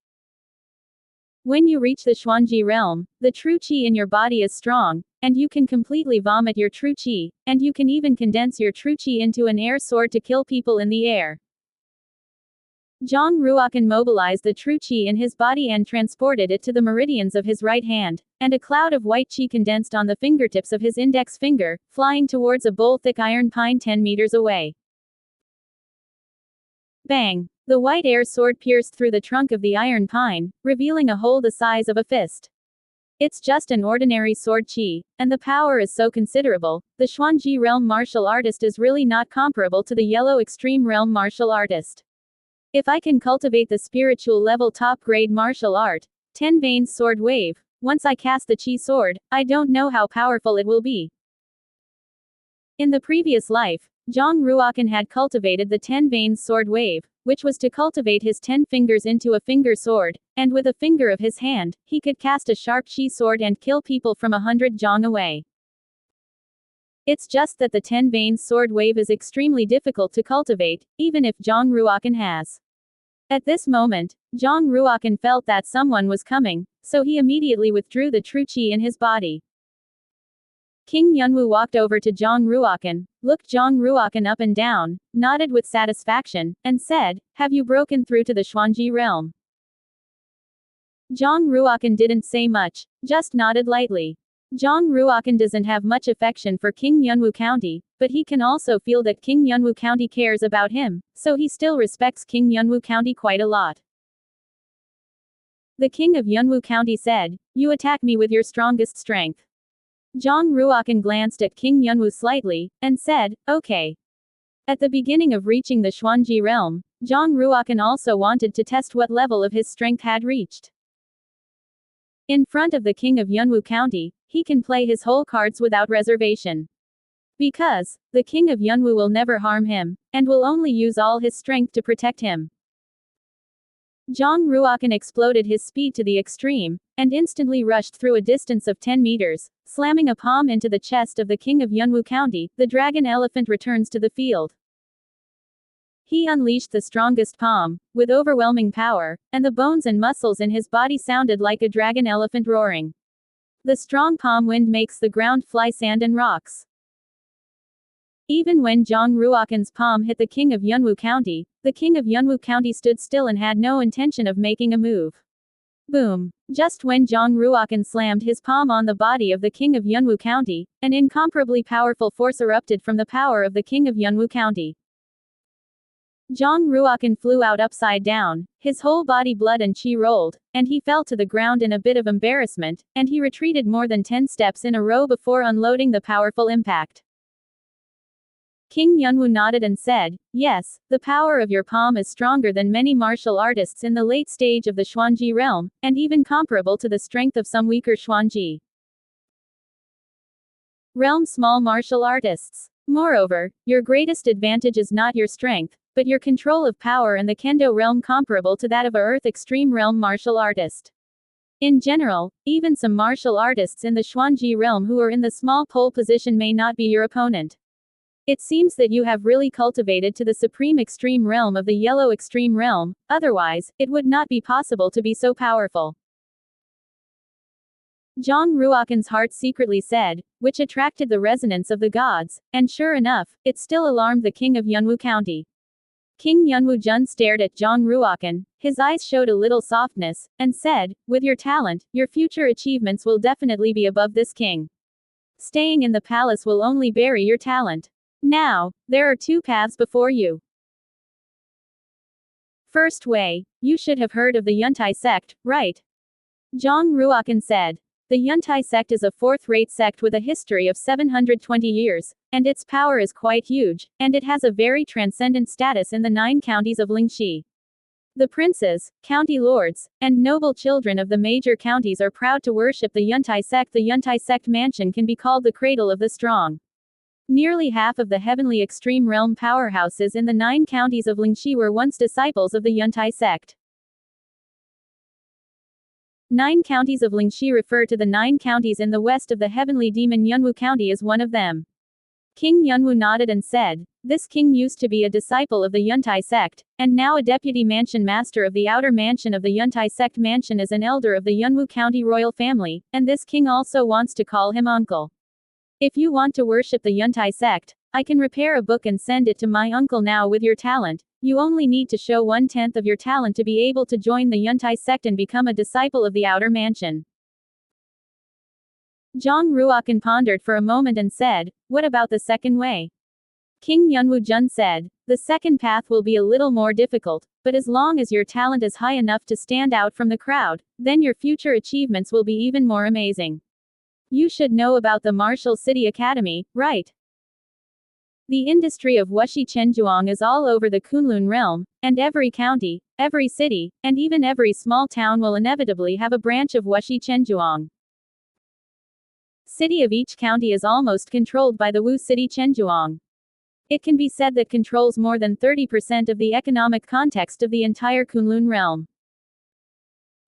When you reach the Xuanji realm, the true qi in your body is strong, and you can completely vomit your true qi, and you can even condense your true qi into an air sword to kill people in the air. Zhang Ruokan mobilized the true qi in his body and transported it to the meridians of his right hand, and a cloud of white qi condensed on the fingertips of his index finger, flying towards a bowl-thick iron pine 10 meters away. Bang! The white air sword pierced through the trunk of the iron pine, revealing a hole the size of a fist. It's just an ordinary sword qi, and the power is so considerable. The Xuanji realm martial artist is really not comparable to the yellow extreme realm martial artist. If I can cultivate the spiritual level top grade martial art, 10 veins sword wave, once I cast the qi sword, I don't know how powerful it will be. In the previous life, Zhang Ruokan had cultivated the 10 veins sword wave, which was to cultivate his 10 fingers into a finger sword, and with a finger of his hand, he could cast a sharp qi sword and kill people from 100 zhang away. It's just that the 10 veins sword wave is extremely difficult to cultivate, even if Zhang Ruokan has. At this moment, Zhang Ruokan felt that someone was coming, so he immediately withdrew the true qi in his body. King Yunwu walked over to Zhang Ruokan, looked Zhang Ruokan up and down, nodded with satisfaction, and said, "Have you broken through to the Xuanji realm?" Zhang Ruokan didn't say much, just nodded lightly. Zhang Ruokan doesn't have much affection for King Yunwu County, but he can also feel that King Yunwu County cares about him, so he still respects King Yunwu County quite a lot. The King of Yunwu County said, "You attack me with your strongest strength." Zhang Ruokan glanced at King Yunwu slightly, and said, "Okay." At the beginning of reaching the Xuanji realm, Zhang Ruokan also wanted to test what level of his strength had reached. In front of the King of Yunwu County, he can play his whole cards without reservation. Because the King of Yunwu will never harm him, and will only use all his strength to protect him. Zhang Ruokan exploded his speed to the extreme, and instantly rushed through a distance of 10 meters, slamming a palm into the chest of the King of Yunwu County. The dragon elephant returns to the field. He unleashed the strongest palm, with overwhelming power, and the bones and muscles in his body sounded like a dragon elephant roaring. The strong palm wind makes the ground fly sand and rocks. Even when Zhang Ruokan's palm hit the King of Yunwu County, the King of Yunwu County stood still and had no intention of making a move. Boom! Just when Zhang Ruokan slammed his palm on the body of the King of Yunwu County, an incomparably powerful force erupted from the power of the King of Yunwu County. Zhang Ruokan flew out upside down, his whole body blood and qi rolled, and he fell to the ground in a bit of embarrassment, and he retreated more than 10 steps in a row before unloading the powerful impact. King Yunwu nodded and said, "Yes, the power of your palm is stronger than many martial artists in the late stage of the Xuanji realm, and even comparable to the strength of some weaker Xuanji realm small martial artists. Moreover, your greatest advantage is not your strength, but your control of power and the Kendo realm comparable to that of a Earth Extreme realm martial artist. In general, even some martial artists in the Xuanji realm who are in the small pole position may not be your opponent. It seems that you have really cultivated to the supreme extreme realm of the yellow extreme realm, otherwise, it would not be possible to be so powerful." Zhang Ruokan's heart secretly said, which attracted the resonance of the gods, and sure enough, it still alarmed the King of Yunwu County. King Yunwu Jun stared at Zhang Ruokan, his eyes showed a little softness, and said, "With your talent, your future achievements will definitely be above this king. Staying in the palace will only bury your talent. Now, there are two paths before you. First way, you should have heard of the Yuntai sect, right?" Zhang Ruokan said. The Yuntai sect is a fourth-rate sect with a history of 720 years, and its power is quite huge, and it has a very transcendent status in the 9 counties of Lingxi. The princes, county lords, and noble children of the major counties are proud to worship the Yuntai sect. The Yuntai sect mansion can be called the cradle of the strong. Nearly half of the heavenly extreme realm powerhouses in the 9 counties of Lingxi were once disciples of the Yuntai sect. 9 counties of Lingxi refer to the 9 counties in the west of the heavenly demon. Yunwu County is one of them. King Yunwu nodded and said, "This king used to be a disciple of the Yuntai sect, and now a deputy mansion master of the outer mansion of the Yuntai sect mansion is an elder of the Yunwu County royal family, and this king also wants to call him uncle. If you want to worship the Yuntai sect, I can repair a book and send it to my uncle now with your talent. You only need to show 1/10 of your talent to be able to join the Yuntai sect and become a disciple of the outer mansion." Zhang Ruokan pondered for a moment and said, "What about the second way?" King Yunwu Jun said, "The second path will be a little more difficult, but as long as your talent is high enough to stand out from the crowd, then your future achievements will be even more amazing. You should know about the Martial City Academy, right? The industry of Wuxi Chenjuang is all over the Kunlun realm, and every county, every city, and even every small town will inevitably have a branch of Wuxi Chenjuang. City of each county is almost controlled by the Wu City Chenjuang. It can be said that controls more than 30% of the economic context of the entire Kunlun realm.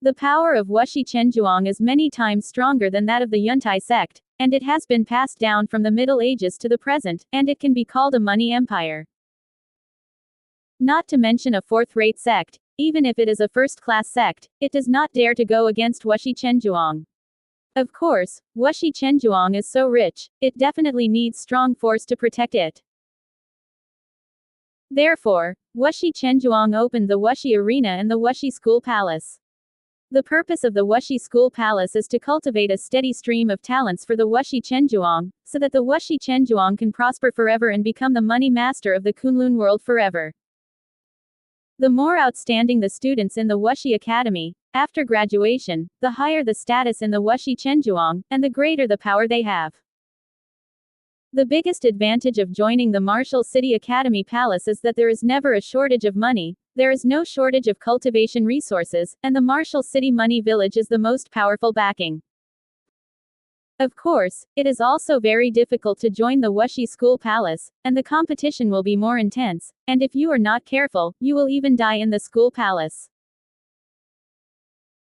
The power of Wuxi Chenjuang is many times stronger than that of the Yuntai sect, and it has been passed down from the Middle Ages to the present, and it can be called a money empire. Not to mention a fourth-rate sect, even if it is a first-class sect, it does not dare to go against Wuxi Chenjuang. Of course, Wuxi Chenjuang is so rich, it definitely needs strong force to protect it. Therefore, Wuxi Chenjuang opened the Wuxi Arena and the Wuxi School Palace. The purpose of the Wuxi School Palace is to cultivate a steady stream of talents for the Wuxi Chenjuang, so that the Wuxi Chenjuang can prosper forever and become the money master of the Kunlun world forever. The more outstanding the students in the Wuxi Academy, after graduation, the higher the status in the Wuxi Chenjuang, and the greater the power they have. The biggest advantage of joining the Martial City Academy Palace is that there is never a shortage of money, there is no shortage of cultivation resources, and the Martial City Money Village is the most powerful backing. Of course, it is also very difficult to join the Wuxi School Palace, and the competition will be more intense, and if you are not careful, you will even die in the school palace.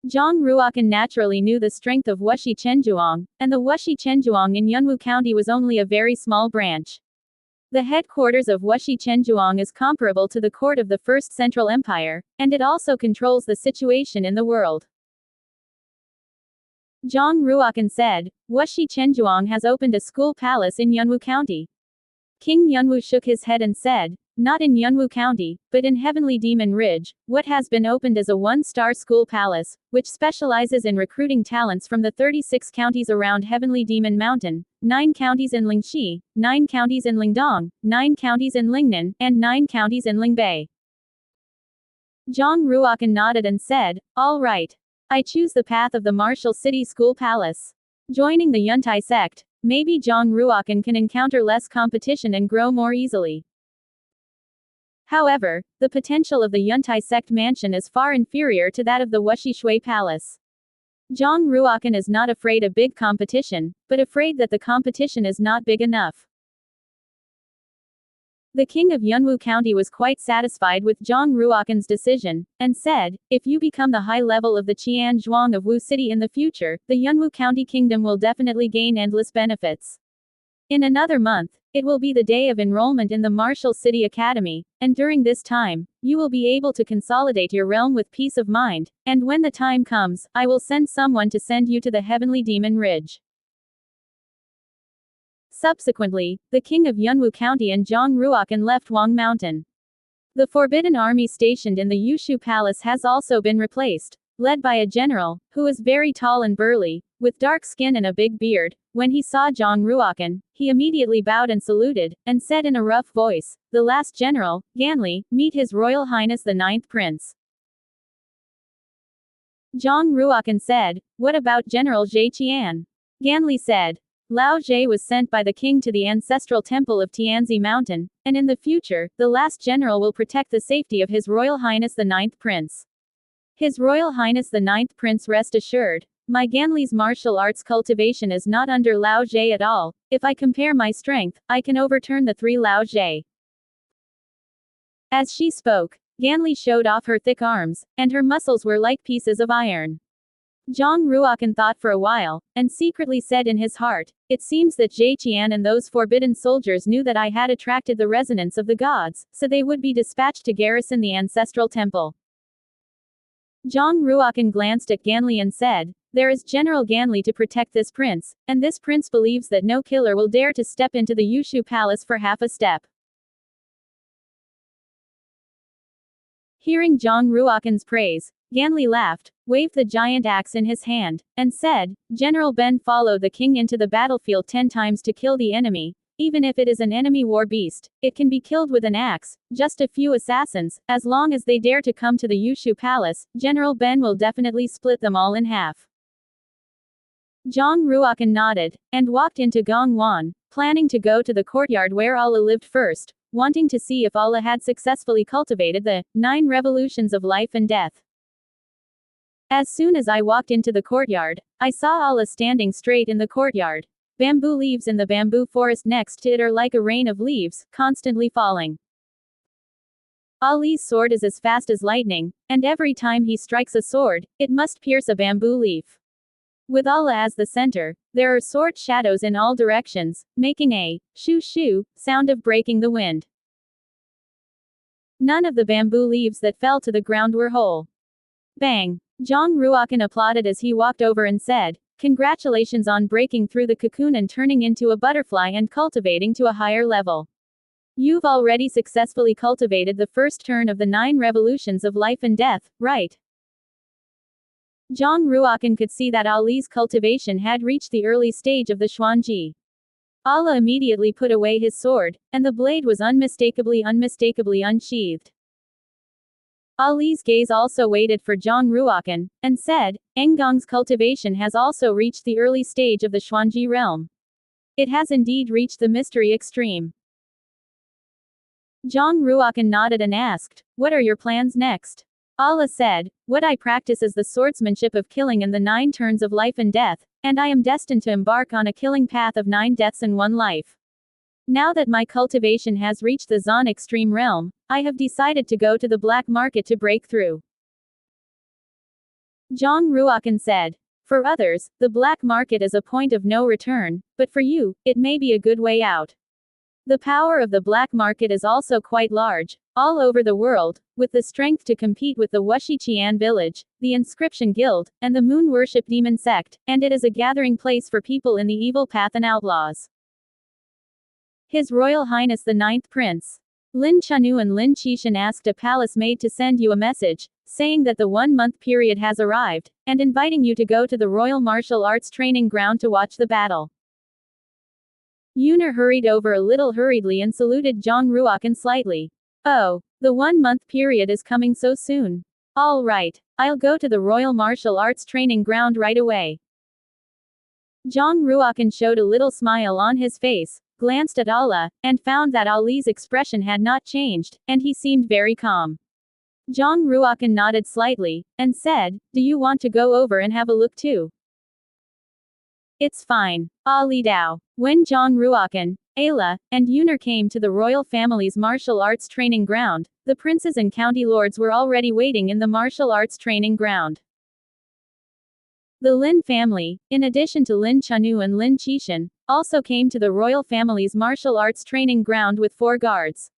Zhang Ruokan naturally knew the strength of Wuxi Chenjuang, and the Wuxi Chenjuang in Yunwu County was only a very small branch. The headquarters of Wuxi Chenjuang is comparable to the court of the First Central Empire, and it also controls the situation in the world. Zhang Ruokan said, "Wuxi Chenjuang has opened a school palace in Yunwu County." King Yunwu shook his head and said, "Not in Yunwu County, but in Heavenly Demon Ridge, what has been opened is a one-star school palace, which specializes in recruiting talents from the 36 counties around Heavenly Demon Mountain, 9 counties in Lingxi, 9 counties in Lingdong, 9 counties in Lingnan, and 9 counties in Lingbei." Zhang Ruokan nodded and said, "All right. I choose the path of the Martial City School Palace. Joining the Yuntai sect, maybe Zhang Ruokan can encounter less competition and grow more easily." However, the potential of the Yuntai sect mansion is far inferior to that of the Wuxi Shui Palace. Zhang Ruokan is not afraid of big competition, but afraid that the competition is not big enough. The king of Yunwu County was quite satisfied with Zhang Ruokan's decision, and said, "If you become the high level of the Qian Zhuang of Wu City in the future, the Yunwu County Kingdom will definitely gain endless benefits. In another month, it will be the day of enrollment in the Martial City Academy, and during this time, you will be able to consolidate your realm with peace of mind, and when the time comes, I will send someone to send you to the Heavenly Demon Ridge." Subsequently, the king of Yunwu County and Zhang Ruokan left Wang Mountain. The Forbidden Army stationed in the Yushu Palace has also been replaced, led by a general, who is very tall and burly, with dark skin and a big beard. When he saw Zhang Ruokan, he immediately bowed and saluted, and said in a rough voice, "The last general, Ganli, meet His Royal Highness the 9th Prince." Zhang Ruokan said, "What about General Zhe Qian?" Ganli said, "Lao Zhe was sent by the king to the ancestral temple of Tianzi Mountain, and in the future, the last general will protect the safety of His Royal Highness the 9th Prince. His Royal Highness the 9th Prince, rest assured, my Ganli's martial arts cultivation is not under Lao Zhe at all. If I compare my strength, I can overturn the 3 Lao Zhe." As she spoke, Ganli showed off her thick arms, and her muscles were like pieces of iron. Zhang Ruokan thought for a while, and secretly said in his heart, "It seems that Jie Qian and those forbidden soldiers knew that I had attracted the resonance of the gods, so they would be dispatched to garrison the ancestral temple." Zhang Ruokan glanced at Ganli and said, "There is General Ganli to protect this prince, and this prince believes that no killer will dare to step into the Yushu palace for half a step." Hearing Zhang Ruokan's praise, Ganli laughed, waved the giant axe in his hand, and said, "General Ben follow the king into the battlefield 10 times to kill the enemy. Even if it is an enemy war beast, it can be killed with an axe, just a few assassins, as long as they dare to come to the Yushu palace, General Ben will definitely split them all in half." Zhang Ruokan nodded, and walked into Gongwan, planning to go to the courtyard where Allah lived first, wanting to see if Allah had successfully cultivated the 9 revolutions of life and death. As soon as I walked into the courtyard, I saw Allah standing straight in the courtyard. Bamboo leaves in the bamboo forest next to it are like a rain of leaves, constantly falling. Ali's sword is as fast as lightning, and every time he strikes a sword, it must pierce a bamboo leaf. With Allah as the center, there are sword shadows in all directions, making a shoo-shoo sound of breaking the wind. None of the bamboo leaves that fell to the ground were whole. Bang! Zhang Ruokan applauded as he walked over and said, "Congratulations on breaking through the cocoon and turning into a butterfly and cultivating to a higher level. You've already successfully cultivated the first turn of the 9 revolutions of life and death, right?" Zhang Ruokan could see that Ali's cultivation had reached the early stage of the Xuanji. Allah immediately put away his sword, and the blade was unmistakably unsheathed. Ali's gaze also waited for Zhang Ruokan, and said, "Engong's cultivation has also reached the early stage of the Xuanji realm. It has indeed reached the mystery extreme." Zhang Ruokan nodded and asked, "What are your plans next?" Allah said, "What I practice is the swordsmanship of killing in the 9 turns of life and death, and I am destined to embark on a killing path of 9 deaths and 1 life. Now that my cultivation has reached the Zon extreme realm, I have decided to go to the black market to break through." Zhang Ruokan said, "For others, the black market is a point of no return, but for you, it may be a good way out. The power of the black market is also quite large, all over the world, with the strength to compete with the Wuxi Qian village, the Inscription Guild, and the Moon Worship Demon Sect, and it is a gathering place for people in the evil path and outlaws. His Royal Highness the 9th Prince Lin Chanu and Lin Qishan asked a palace maid to send you a message, saying that the 1-month period has arrived, and inviting you to go to the Royal Martial Arts Training Ground to watch the battle." Yunar hurried over a little hurriedly and saluted Zhang Ruokan slightly. "Oh, the 1-month period is coming so soon. All right, I'll go to the Royal Martial Arts Training Ground right away." Zhang Ruokan showed a little smile on his face, glanced at Allah, and found that Ali's expression had not changed, and he seemed very calm. Zhang Ruokan nodded slightly, and said, "Do you want to go over and have a look too?" "It's fine." Ali Dao. When Zhang Ruokan, Ayla, and Yunar came to the royal family's martial arts training ground, the princes and county lords were already waiting in the martial arts training ground. The Lin family, in addition to Lin Chanu and Lin Qishan, also came to the royal family's martial arts training ground with 4 guards.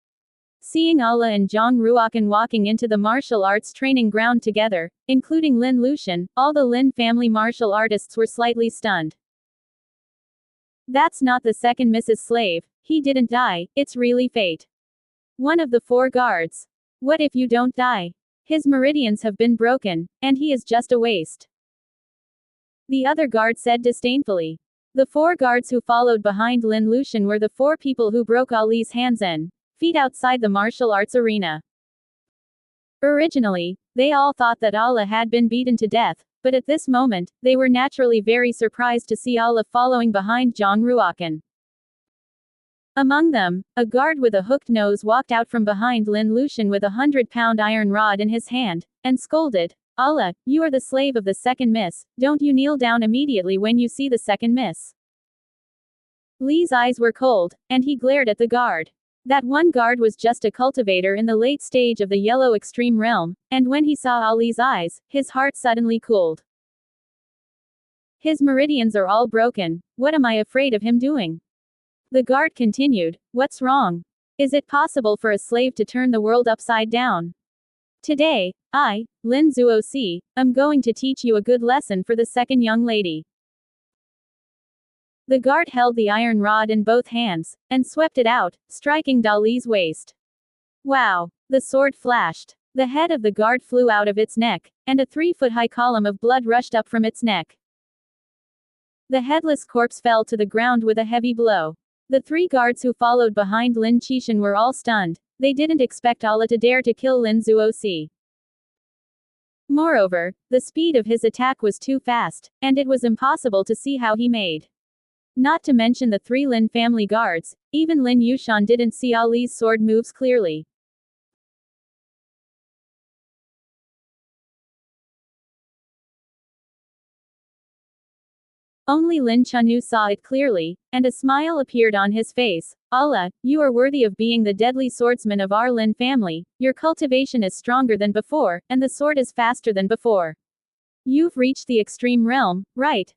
Seeing Allah and Zhang Ruokan walking into the martial arts training ground together, including Lin Lushan, all the Lin family martial artists were slightly stunned. "That's not the second Mrs. Slave, he didn't die, it's really fate." One of the 4 guards. "What if you don't die? His meridians have been broken, and he is just a waste." The other guard said disdainfully. The 4 guards who followed behind Lin Lushan were the 4 people who broke Ali's hands and feet outside the martial arts arena. Originally, they all thought that Allah had been beaten to death, but at this moment, they were naturally very surprised to see Allah following behind Zhang Ruokan. Among them, a guard with a hooked nose walked out from behind Lin Lushan with a 100-pound iron rod in his hand, and scolded, "Allah, you are the slave of the second miss, don't you kneel down immediately when you see the second miss." Li's eyes were cold, and he glared at the guard. That one guard was just a cultivator in the late stage of the yellow extreme realm, and when he saw Ali's eyes, his heart suddenly cooled. His meridians are all broken. What am I afraid of him doing? The guard continued, What's wrong? Is it possible for a slave to turn the world upside down? Today, I, Lin Zuoxi, am going to teach you a good lesson for the second young lady. The guard held the iron rod in both hands, and swept it out, striking Dali's waist. Wow! The sword flashed. The head of the guard flew out of its neck, and a 3-foot-high column of blood rushed up from its neck. The headless corpse fell to the ground with a heavy blow. The 3 guards who followed behind Lin Qixin were all stunned. They didn't expect Allah to dare to kill Lin Zuoxi. Moreover, the speed of his attack was too fast, and it was impossible to see how he made. Not to mention the 3 Lin family guards, even Lin Yushan didn't see Ali's sword moves clearly. Only Lin Chanu saw it clearly, and a smile appeared on his face. Allah, you are worthy of being the deadly swordsman of our Lin family. Your cultivation is stronger than before, and the sword is faster than before. You've reached the extreme realm, right?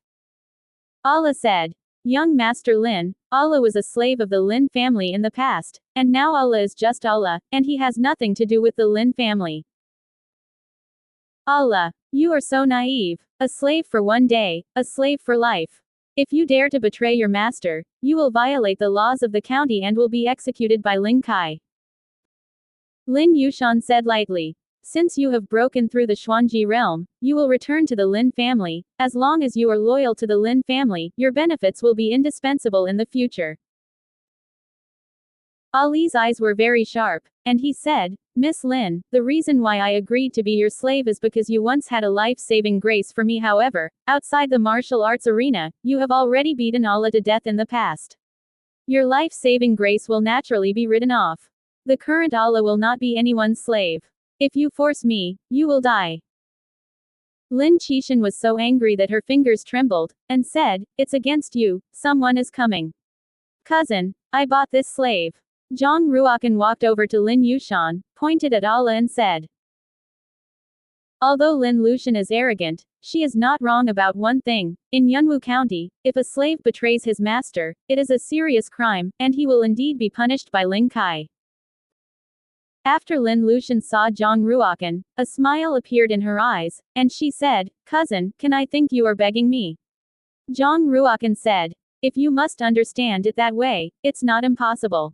Allah said. Young Master Lin, Allah was a slave of the Lin family in the past, and now Allah is just Allah, and he has nothing to do with the Lin family. Allah, you are so naive. A slave for one day, a slave for life. If you dare to betray your master, you will violate the laws of the county and will be executed by Lin Kai. Lin Yushan said lightly. Since you have broken through the Xuanji realm, you will return to the Lin family. As long as you are loyal to the Lin family, your benefits will be indispensable in the future. Ali's eyes were very sharp, and he said, Miss Lin, the reason why I agreed to be your slave is because you once had a life-saving grace for me. However, outside the martial arts arena, you have already beaten Allah to death in the past. Your life-saving grace will naturally be written off. The current Allah will not be anyone's slave. If you force me, you will die. Lin Qixin was so angry that her fingers trembled, and said, It's against you, someone is coming. Cousin, I bought this slave. Zhang Ruokan walked over to Lin Yushan, pointed at Allah and said. Although Lin Lushan is arrogant, she is not wrong about one thing. In Yunwu County, if a slave betrays his master, it is a serious crime, and he will indeed be punished by Lin Kai. After Lin Lushan saw Zhang Ruokan, a smile appeared in her eyes, and she said, Cousin, can I think you are begging me? Zhang Ruokan said. If you must understand it that way, it's not impossible.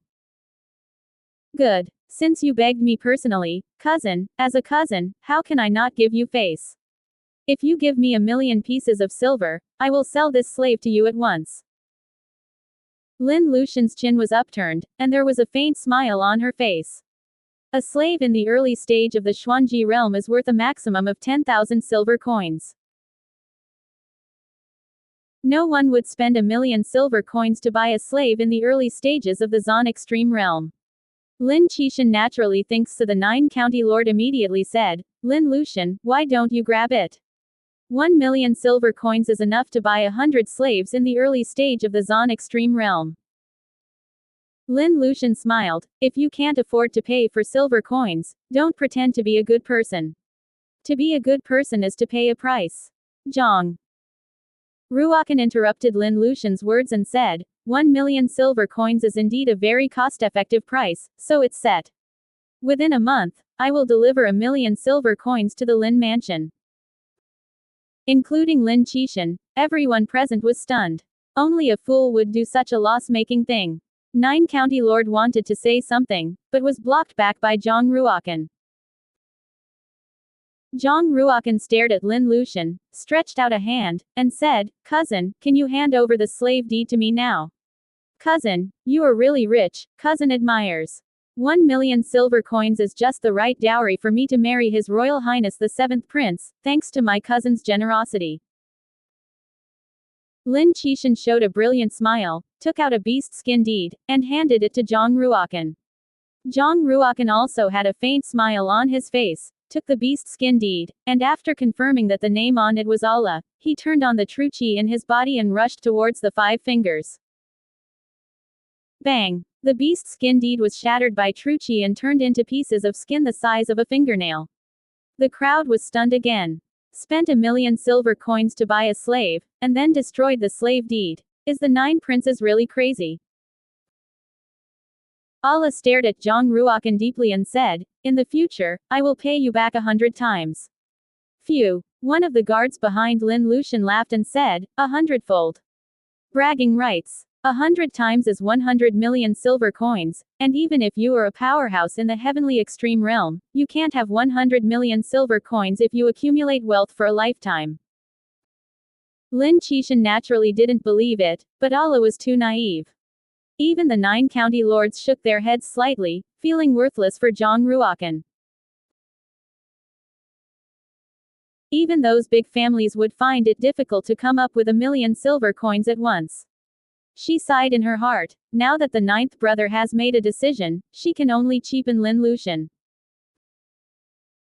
Good. Since you begged me personally, cousin, as a cousin, how can I not give you face? If you give me 1,000,000 pieces of silver, I will sell this slave to you at once. Lin Lushan's chin was upturned, and there was a faint smile on her face. A slave in the early stage of the Xuanji realm is worth a maximum of 10,000 silver coins. No one would spend 1,000,000 silver coins to buy a slave in the early stages of the Zan extreme realm. Lin Qixin naturally thinks so. The 9-county lord immediately said, Lin Lushan, why don't you grab it? 1,000,000 silver coins is enough to buy 100 slaves in the early stage of the Zan extreme realm. Lin Lushan smiled, if you can't afford to pay for silver coins, don't pretend to be a good person. To be a good person is to pay a price. Zhang Ruokan interrupted Lin Lushan's words and said, 1,000,000 silver coins is indeed a very cost-effective price, so it's set. Within a month, I will deliver 1,000,000 silver coins to the Lin mansion. Including Lin Qixin, everyone present was stunned. Only a fool would do such a loss-making thing. 9-county lord wanted to say something, but was blocked back by Zhang Ruokan. Zhang Ruokan stared at Lin Lushan, stretched out a hand, and said, Cousin, can you hand over the slave deed to me now? Cousin, you are really rich, cousin admires. 1,000,000 silver coins is just the right dowry for me to marry His Royal Highness the 7th Prince, thanks to my cousin's generosity. Lin Qixin showed a brilliant smile, took out a beast skin deed, and handed it to Zhang Ruokan. Zhang Ruokan also had a faint smile on his face, took the beast skin deed, and after confirming that the name on it was Allah, he turned on the true qi in his body and rushed towards the 5 fingers. Bang! The beast skin deed was shattered by true qi and turned into pieces of skin the size of a fingernail. The crowd was stunned again. spent 1,000,000 silver coins to buy a slave, and then destroyed the slave deed. Is the 9 princes really crazy? Allah stared at Zhang Ruokan deeply and said, "In the future, I will pay you back 100 times. Phew. One of the guards behind Lin Lushan laughed and said, 100-fold. Bragging rights. 100 times is 100 million silver coins, and even if you are a powerhouse in the heavenly extreme realm, you can't have 100 million silver coins if you accumulate wealth for a lifetime." Lin Qishan naturally didn't believe it, but Allah was too naive. Even the 9 county lords shook their heads slightly, feeling worthless for Zhang Ruokan. Even those big families would find it difficult to come up with 1,000,000 silver coins at once. She sighed in her heart. Now that the 9th brother has made a decision, she can only cheapen Lin Lushan.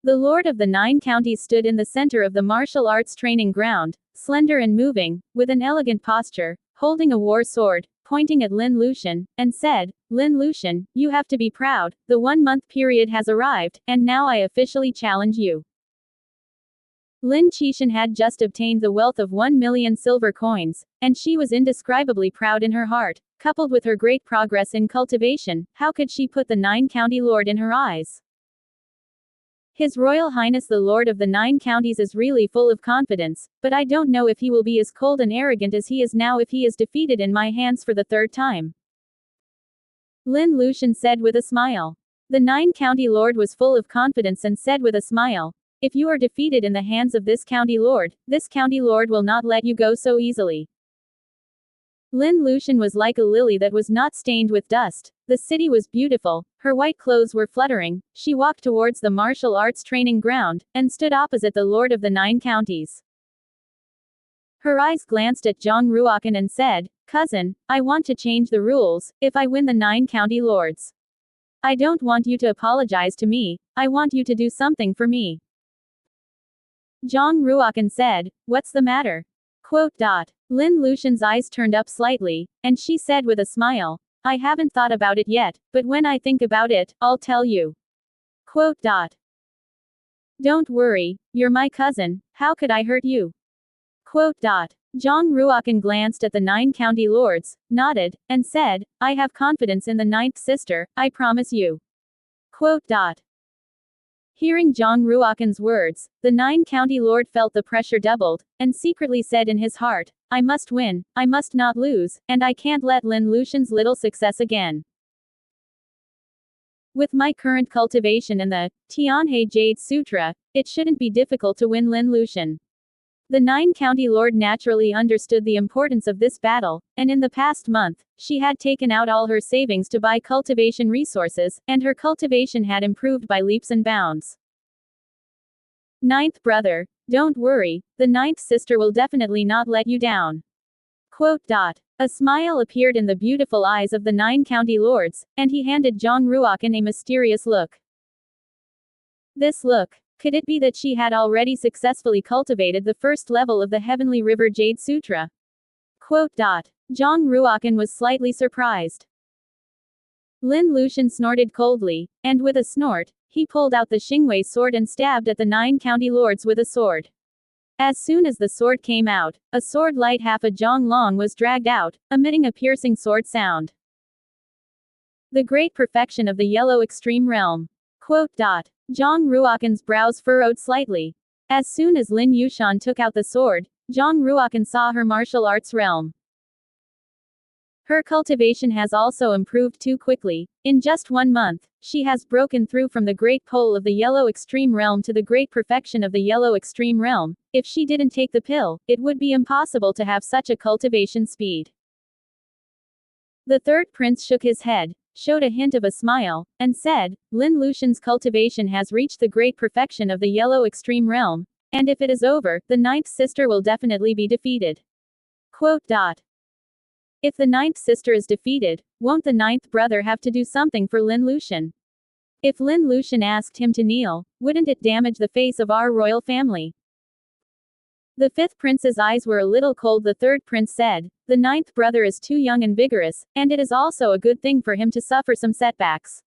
The lord of the 9 counties stood in the center of the martial arts training ground, slender and moving, with an elegant posture, holding a war sword, pointing at Lin Lushan, and said, "Lin Lushan, you have to be proud, the 1-month period has arrived, and now I officially challenge you." Lin Qishan had just obtained the wealth of 1,000,000 silver coins, and she was indescribably proud in her heart. Coupled with her great progress in cultivation, how could she put the 9 county lord in her eyes? His Royal Highness the Lord of the 9 counties is really full of confidence, but I don't know if he will be as cold and arrogant as he is now if he is defeated in my hands for the 3rd time. Lin Lushan said with a smile. The 9 county lord was full of confidence and said with a smile, "If you are defeated in the hands of this county lord will not let you go so easily." Lin Lushan was like a lily that was not stained with dust. The city was beautiful, her white clothes were fluttering, she walked towards the martial arts training ground, and stood opposite the lord of the 9 counties. Her eyes glanced at Zhang Ruokan and said, "Cousin, I want to change the rules, if I win the 9 county lords. I don't want you to apologize to me, I want you to do something for me." Zhang Ruokan said, "What's the matter?" Lin Lushan's eyes turned up slightly, and she said with a smile, "I haven't thought about it yet, but when I think about it, I'll tell you." "Don't worry, you're my cousin, how could I hurt you?" Zhang Ruokan glanced at the 9 county lords, nodded, and said, "I have confidence in the 9th sister, I promise you." Hearing Zhang Ruokan's words, the 9 county lord felt the pressure doubled, and secretly said in his heart, "I must win, I must not lose, and I can't let Lin Lushan's little success again. With my current cultivation and the Tianhe Jade Sutra, it shouldn't be difficult to win Lin Lushan." The 9 county lord naturally understood the importance of this battle, and in the past month, she had taken out all her savings to buy cultivation resources, and her cultivation had improved by leaps and bounds. "9th brother, don't worry, the 9th sister will definitely not let you down." A smile appeared in the beautiful eyes of the 9 county lords, and he handed Zhang Ruokan a mysterious look. This look. Could it be that she had already successfully cultivated the 1st level of the Heavenly River Jade Sutra? Zhang Ruokan was slightly surprised. Lin Lushan snorted coldly, and with a snort, he pulled out the Xingwei sword and stabbed at the 9 county lords with a sword. As soon as the sword came out, a sword light half a zhang long was dragged out, emitting a piercing sword sound. The great perfection of the yellow extreme realm. Zhang Ruokan's brows furrowed slightly. As soon as Lin Yushan took out the sword, Zhang Ruokan saw her martial arts realm. Her cultivation has also improved too quickly. In just 1 month, she has broken through from the great pole of the yellow extreme realm to the great perfection of the yellow extreme realm. If she didn't take the pill, it would be impossible to have such a cultivation speed. The 3rd prince shook his head, showed a hint of a smile, and said, "Lin Lushan's cultivation has reached the great perfection of the yellow extreme realm, and if it is over, the 9th sister will definitely be defeated." If the 9th sister is defeated, won't the 9th brother have to do something for Lin Lushan? If Lin Lushan asked him to kneel, wouldn't it damage the face of our royal family? The 5th prince's eyes were a little cold. The 3rd prince said, "The 9th brother is too young and vigorous, and it is also a good thing for him to suffer some setbacks."